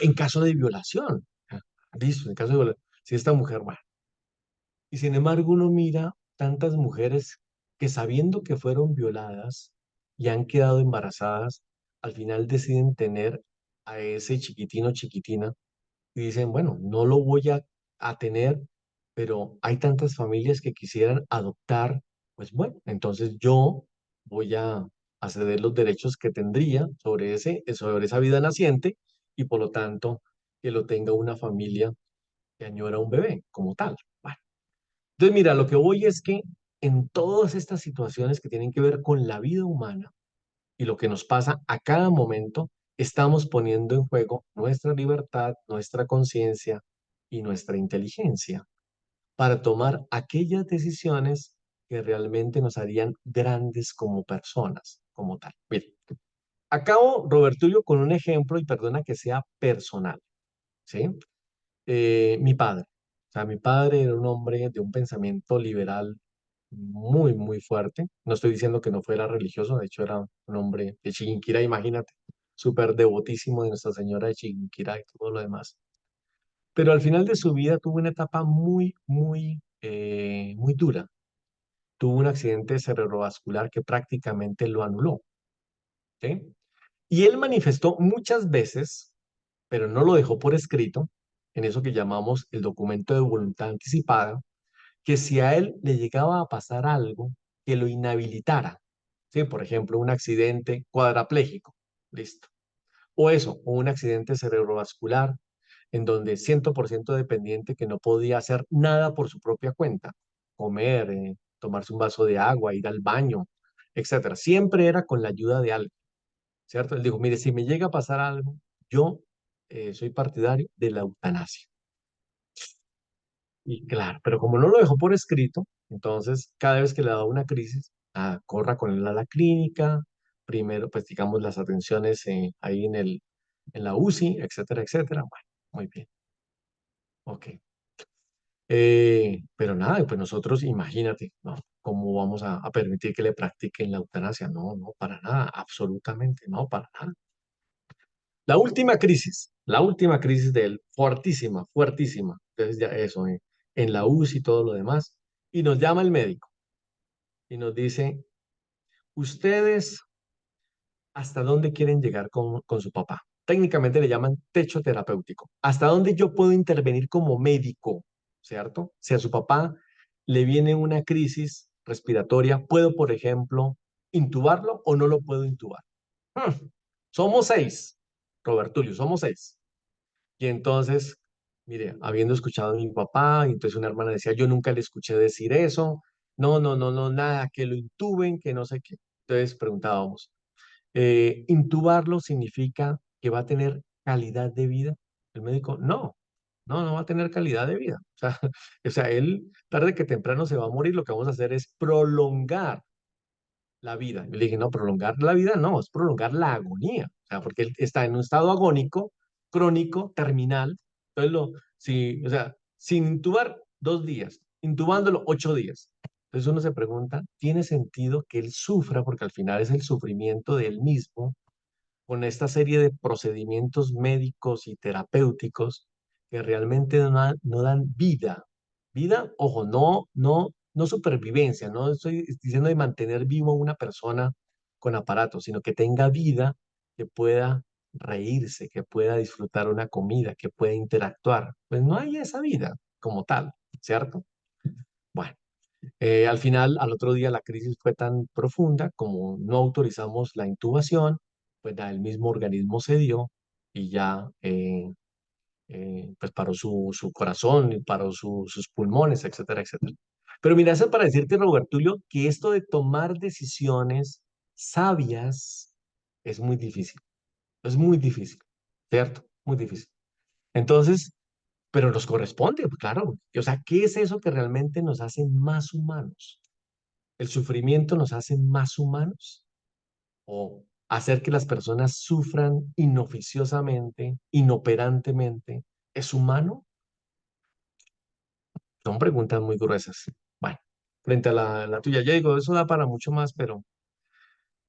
en caso de violación. Listo, en caso de violación. Si esta mujer, bueno, y sin embargo, uno mira tantas mujeres que sabiendo que fueron violadas y han quedado embarazadas, al final deciden tener a ese chiquitino o chiquitina y dicen, bueno, no lo voy a tener, pero hay tantas familias que quisieran adoptar, pues bueno, entonces yo voy a ceder los derechos que tendría sobre esa vida naciente y por lo tanto que lo tenga una familia que añora un bebé como tal. Bueno, entonces, mira, lo que voy es que en todas estas situaciones que tienen que ver con la vida humana y lo que nos pasa a cada momento, estamos poniendo en juego nuestra libertad, nuestra conciencia y nuestra inteligencia para tomar aquellas decisiones que realmente nos harían grandes como personas, como tal. Mira, acabo, Robertulio, con un ejemplo y perdona que sea personal, ¿sí? Mi padre. O sea, mi padre era un hombre de un pensamiento liberal muy, muy fuerte. No estoy diciendo que no fuera religioso, de hecho era un hombre de Chiquinquirá, imagínate, súper devotísimo de Nuestra Señora de Chiquinquirá y todo lo demás. Pero al final de su vida tuvo una etapa muy, muy, muy dura. Tuvo un accidente cerebrovascular que prácticamente lo anuló, ¿sí? Y él manifestó muchas veces, pero no lo dejó por escrito, en eso que llamamos el documento de voluntad anticipada, que si a él le llegaba a pasar algo que lo inhabilitara, ¿sí? Por ejemplo, un accidente cuadraplégico, listo. O eso, o un accidente cerebrovascular, en donde 100% dependiente que no podía hacer nada por su propia cuenta, comer, tomarse un vaso de agua, ir al baño, etcétera. Siempre era con la ayuda de alguien, ¿cierto? Él dijo, mire, si me llega a pasar algo, yo soy partidario de la eutanasia. Y claro, pero como no lo dejó por escrito, entonces cada vez que le daba una crisis, corra con él a la clínica, primero pues digamos las atenciones ahí en la UCI, etcétera, etcétera. Bueno, muy bien, ok. Pero nada, pues nosotros imagínate, ¿no? ¿Cómo vamos a permitir que le practiquen la eutanasia? No, no, para nada, absolutamente, no, para nada. La última crisis de él, fuertísima, fuertísima. Entonces ya eso, en la UCI y todo lo demás. Y nos llama el médico y nos dice, ¿ustedes hasta dónde quieren llegar con su papá? Técnicamente le llaman techo terapéutico. ¿Hasta dónde yo puedo intervenir como médico? ¿Cierto? Si a su papá le viene una crisis respiratoria, ¿puedo, por ejemplo, intubarlo o no lo puedo intubar? Somos seis, Robertulio, somos seis. Y entonces, mire, habiendo escuchado a mi papá, y entonces una hermana decía, yo nunca le escuché decir eso, no, no, no, no, nada, que lo intuben, que no sé qué. Entonces preguntábamos, ¿intubarlo significa que va a tener calidad de vida? El médico, no, no, no va a tener calidad de vida. O sea, o sea, él tarde que temprano se va a morir, lo que vamos a hacer es prolongar la vida. Yo le dije, no, prolongar la vida no, es prolongar la agonía. O sea, porque él está en un estado agónico, crónico, terminal. Entonces, si, o sea, sin intubar 2 días, intubándolo 8 días. Entonces uno se pregunta, ¿tiene sentido que él sufra? Porque al final es el sufrimiento de él mismo con esta serie de procedimientos médicos y terapéuticos que realmente no dan vida. Vida, ojo, no supervivencia, no estoy diciendo de mantener vivo a una persona con aparatos, sino que tenga vida, que pueda reírse, que pueda disfrutar una comida, que pueda interactuar. Pues no hay esa vida como tal, ¿cierto? Bueno. Al final, al otro día, la crisis fue tan profunda como no autorizamos la intubación, pues nada, el mismo organismo cedió y ya pues paró su corazón, y paró sus pulmones, etcétera, etcétera. Pero mira, eso es para decirte, Robertulio, que esto de tomar decisiones sabias es muy difícil, ¿cierto? Muy difícil. Entonces, pero nos corresponde, pues, claro. O sea, ¿qué es eso que realmente nos hace más humanos? ¿El sufrimiento nos hace más humanos? ¿O hacer que las personas sufran inoficiosamente, inoperantemente, es humano? Son preguntas muy gruesas. Bueno, frente a la tuya, yo digo, eso da para mucho más, pero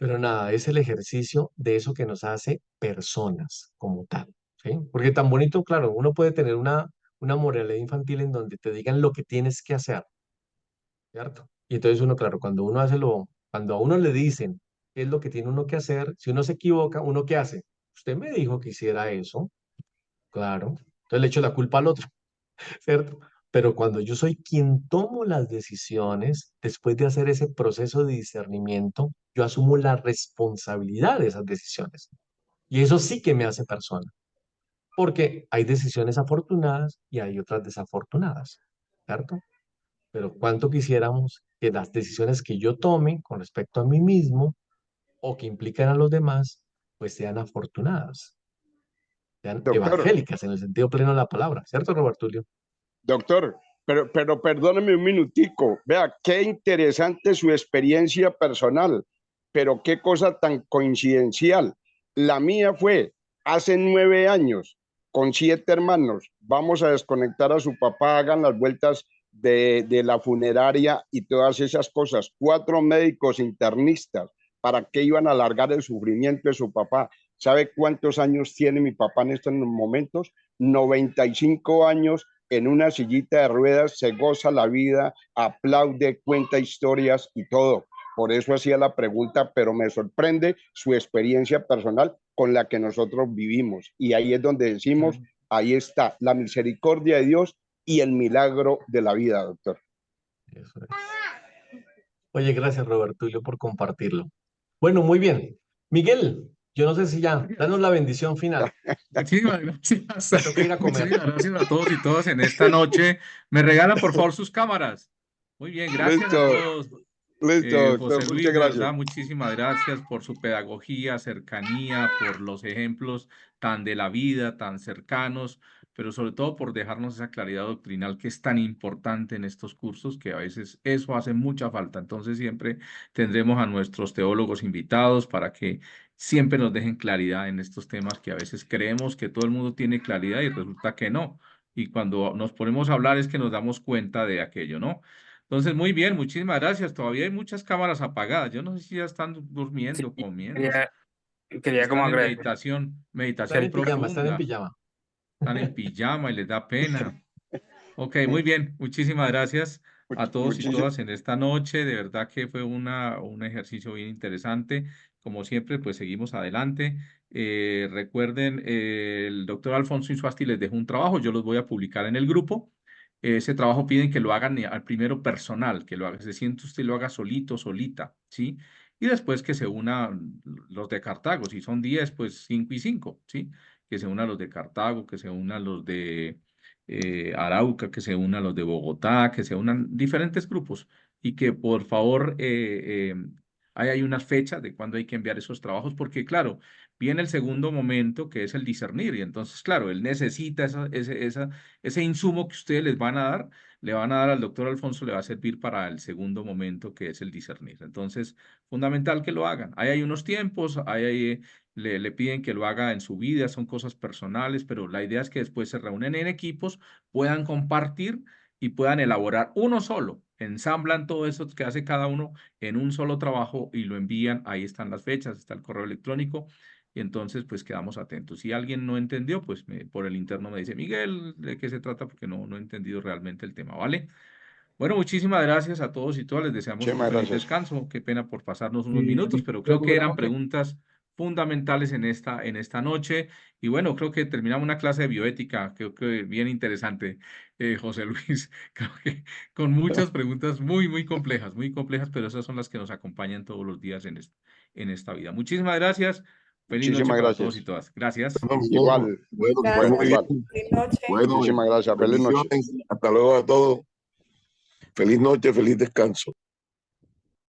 nada, es el ejercicio de eso que nos hace personas como tal, ¿sí? Porque tan bonito, claro, uno puede tener una moralidad infantil en donde te digan lo que tienes que hacer, ¿cierto? Y entonces uno, claro, cuando a uno le dicen qué es lo que tiene uno que hacer, si uno se equivoca, ¿uno qué hace? Usted me dijo que hiciera eso, claro. Entonces le echo la culpa al otro. ¿Cierto? Pero cuando yo soy quien tomo las decisiones, después de hacer ese proceso de discernimiento, yo asumo la responsabilidad de esas decisiones. Y eso sí que me hace persona, porque hay decisiones afortunadas y hay otras desafortunadas, ¿cierto? Pero cuánto quisiéramos que las decisiones que yo tome con respecto a mí mismo o que implican a los demás, pues sean afortunadas, sean Doctor, evangélicas en el sentido pleno de la palabra, ¿cierto, Robertulio? doctor, pero perdóneme un minutico. Vea, qué interesante su experiencia personal, pero qué cosa tan coincidencial. La mía fue hace 9 años, con 7 hermanos. Vamos a desconectar a su papá, hagan las vueltas de la funeraria y todas esas cosas. 4 médicos internistas. ¿Para qué iban a alargar el sufrimiento de su papá? ¿Sabe cuántos años tiene mi papá en estos momentos? 95 años en una sillita de ruedas, se goza la vida, aplaude, cuenta historias y todo. Por eso hacía la pregunta, pero me sorprende su experiencia personal con la que nosotros vivimos. Y ahí es donde decimos, ahí está la misericordia de Dios y el milagro de la vida, doctor. Eso es. Oye, gracias, Robertulio, por compartirlo. Bueno, muy bien. Miguel, yo no sé si ya, danos la bendición final. Muchísimas gracias. Me toca ir a comer. Muchísimas gracias a todos y todas en esta noche. ¿Me regalan, por favor, sus cámaras? Muy bien, gracias a Listo, todos. listo, doctor, José Luis, muchas de gracias. verdad, muchísimas gracias por su pedagogía, cercanía, por los ejemplos tan de la vida, tan cercanos, pero sobre todo por dejarnos esa claridad doctrinal que es tan importante en estos cursos, que a veces eso hace mucha falta. Entonces siempre tendremos a nuestros teólogos invitados para que siempre nos dejen claridad en estos temas que a veces creemos que todo el mundo tiene claridad y resulta que no. Y cuando nos ponemos a hablar es que nos damos cuenta de aquello, ¿no? Entonces, muy bien, muchísimas gracias. Todavía hay muchas cámaras apagadas. Yo no sé si ya están Sí, durmiendo, comiendo, quería como están en agradecer. Están meditación en pijama, están en profunda, pijama. están en pijama y les da pena. Ok, muy bien. Muchísimas gracias a todos y Muchísimas. todas en esta noche. De verdad que fue un ejercicio bien interesante. Como siempre, pues seguimos adelante. Recuerden, el doctor Alfonso Insuasti les dejó un trabajo. Yo los voy a publicar en el grupo. Ese trabajo piden que lo hagan al primero personal, que lo haga, se siente usted lo haga solito, solita, ¿sí? Y después que se unan los de Cartago. Si son 10, pues 5 y 5, ¿sí? Que se unan los de Cartago, que se unan los de Arauca, que se unan los de Bogotá, que se unan diferentes grupos y que por favor ahí hay unas fechas de cuándo hay que enviar esos trabajos, porque claro, viene el segundo momento que es el discernir y entonces claro, él necesita ese insumo que ustedes les van a dar, le van a dar al doctor Alfonso, le va a servir para el segundo momento que es el discernir. Entonces, fundamental que lo hagan. Ahí hay unos tiempos, le piden que lo haga en su vida, son cosas personales, pero la idea es que después se reúnen en equipos, puedan compartir y puedan elaborar uno solo. Ensamblan todo eso que hace cada uno en un solo trabajo y lo envían. Ahí están las fechas, está el correo electrónico. Y entonces, pues quedamos atentos. Si alguien no entendió, pues por el interno me dice, Miguel, ¿de qué se trata? Porque no he entendido realmente el tema, ¿vale? Bueno, muchísimas gracias a todos y todas. Les deseamos un Muchísimas feliz gracias. descanso. Qué pena por pasarnos unos Y minutos, pero creo que eran preguntas fundamentales en esta noche. Y bueno, creo que terminamos una clase de bioética, creo que bien interesante, José Luis. Creo que con muchas preguntas muy complejas, pero esas son las que nos acompañan todos los días en esta vida. Muchísimas gracias. Feliz noche Muchísimas para todos y gracias. todas. Gracias. Igual. Bueno, que estén muy Igual. bien. Feliz noche. Bueno, Muchísimas gracias. Feliz noche. bendiciones. Hasta luego a todos. Feliz noche, feliz descanso.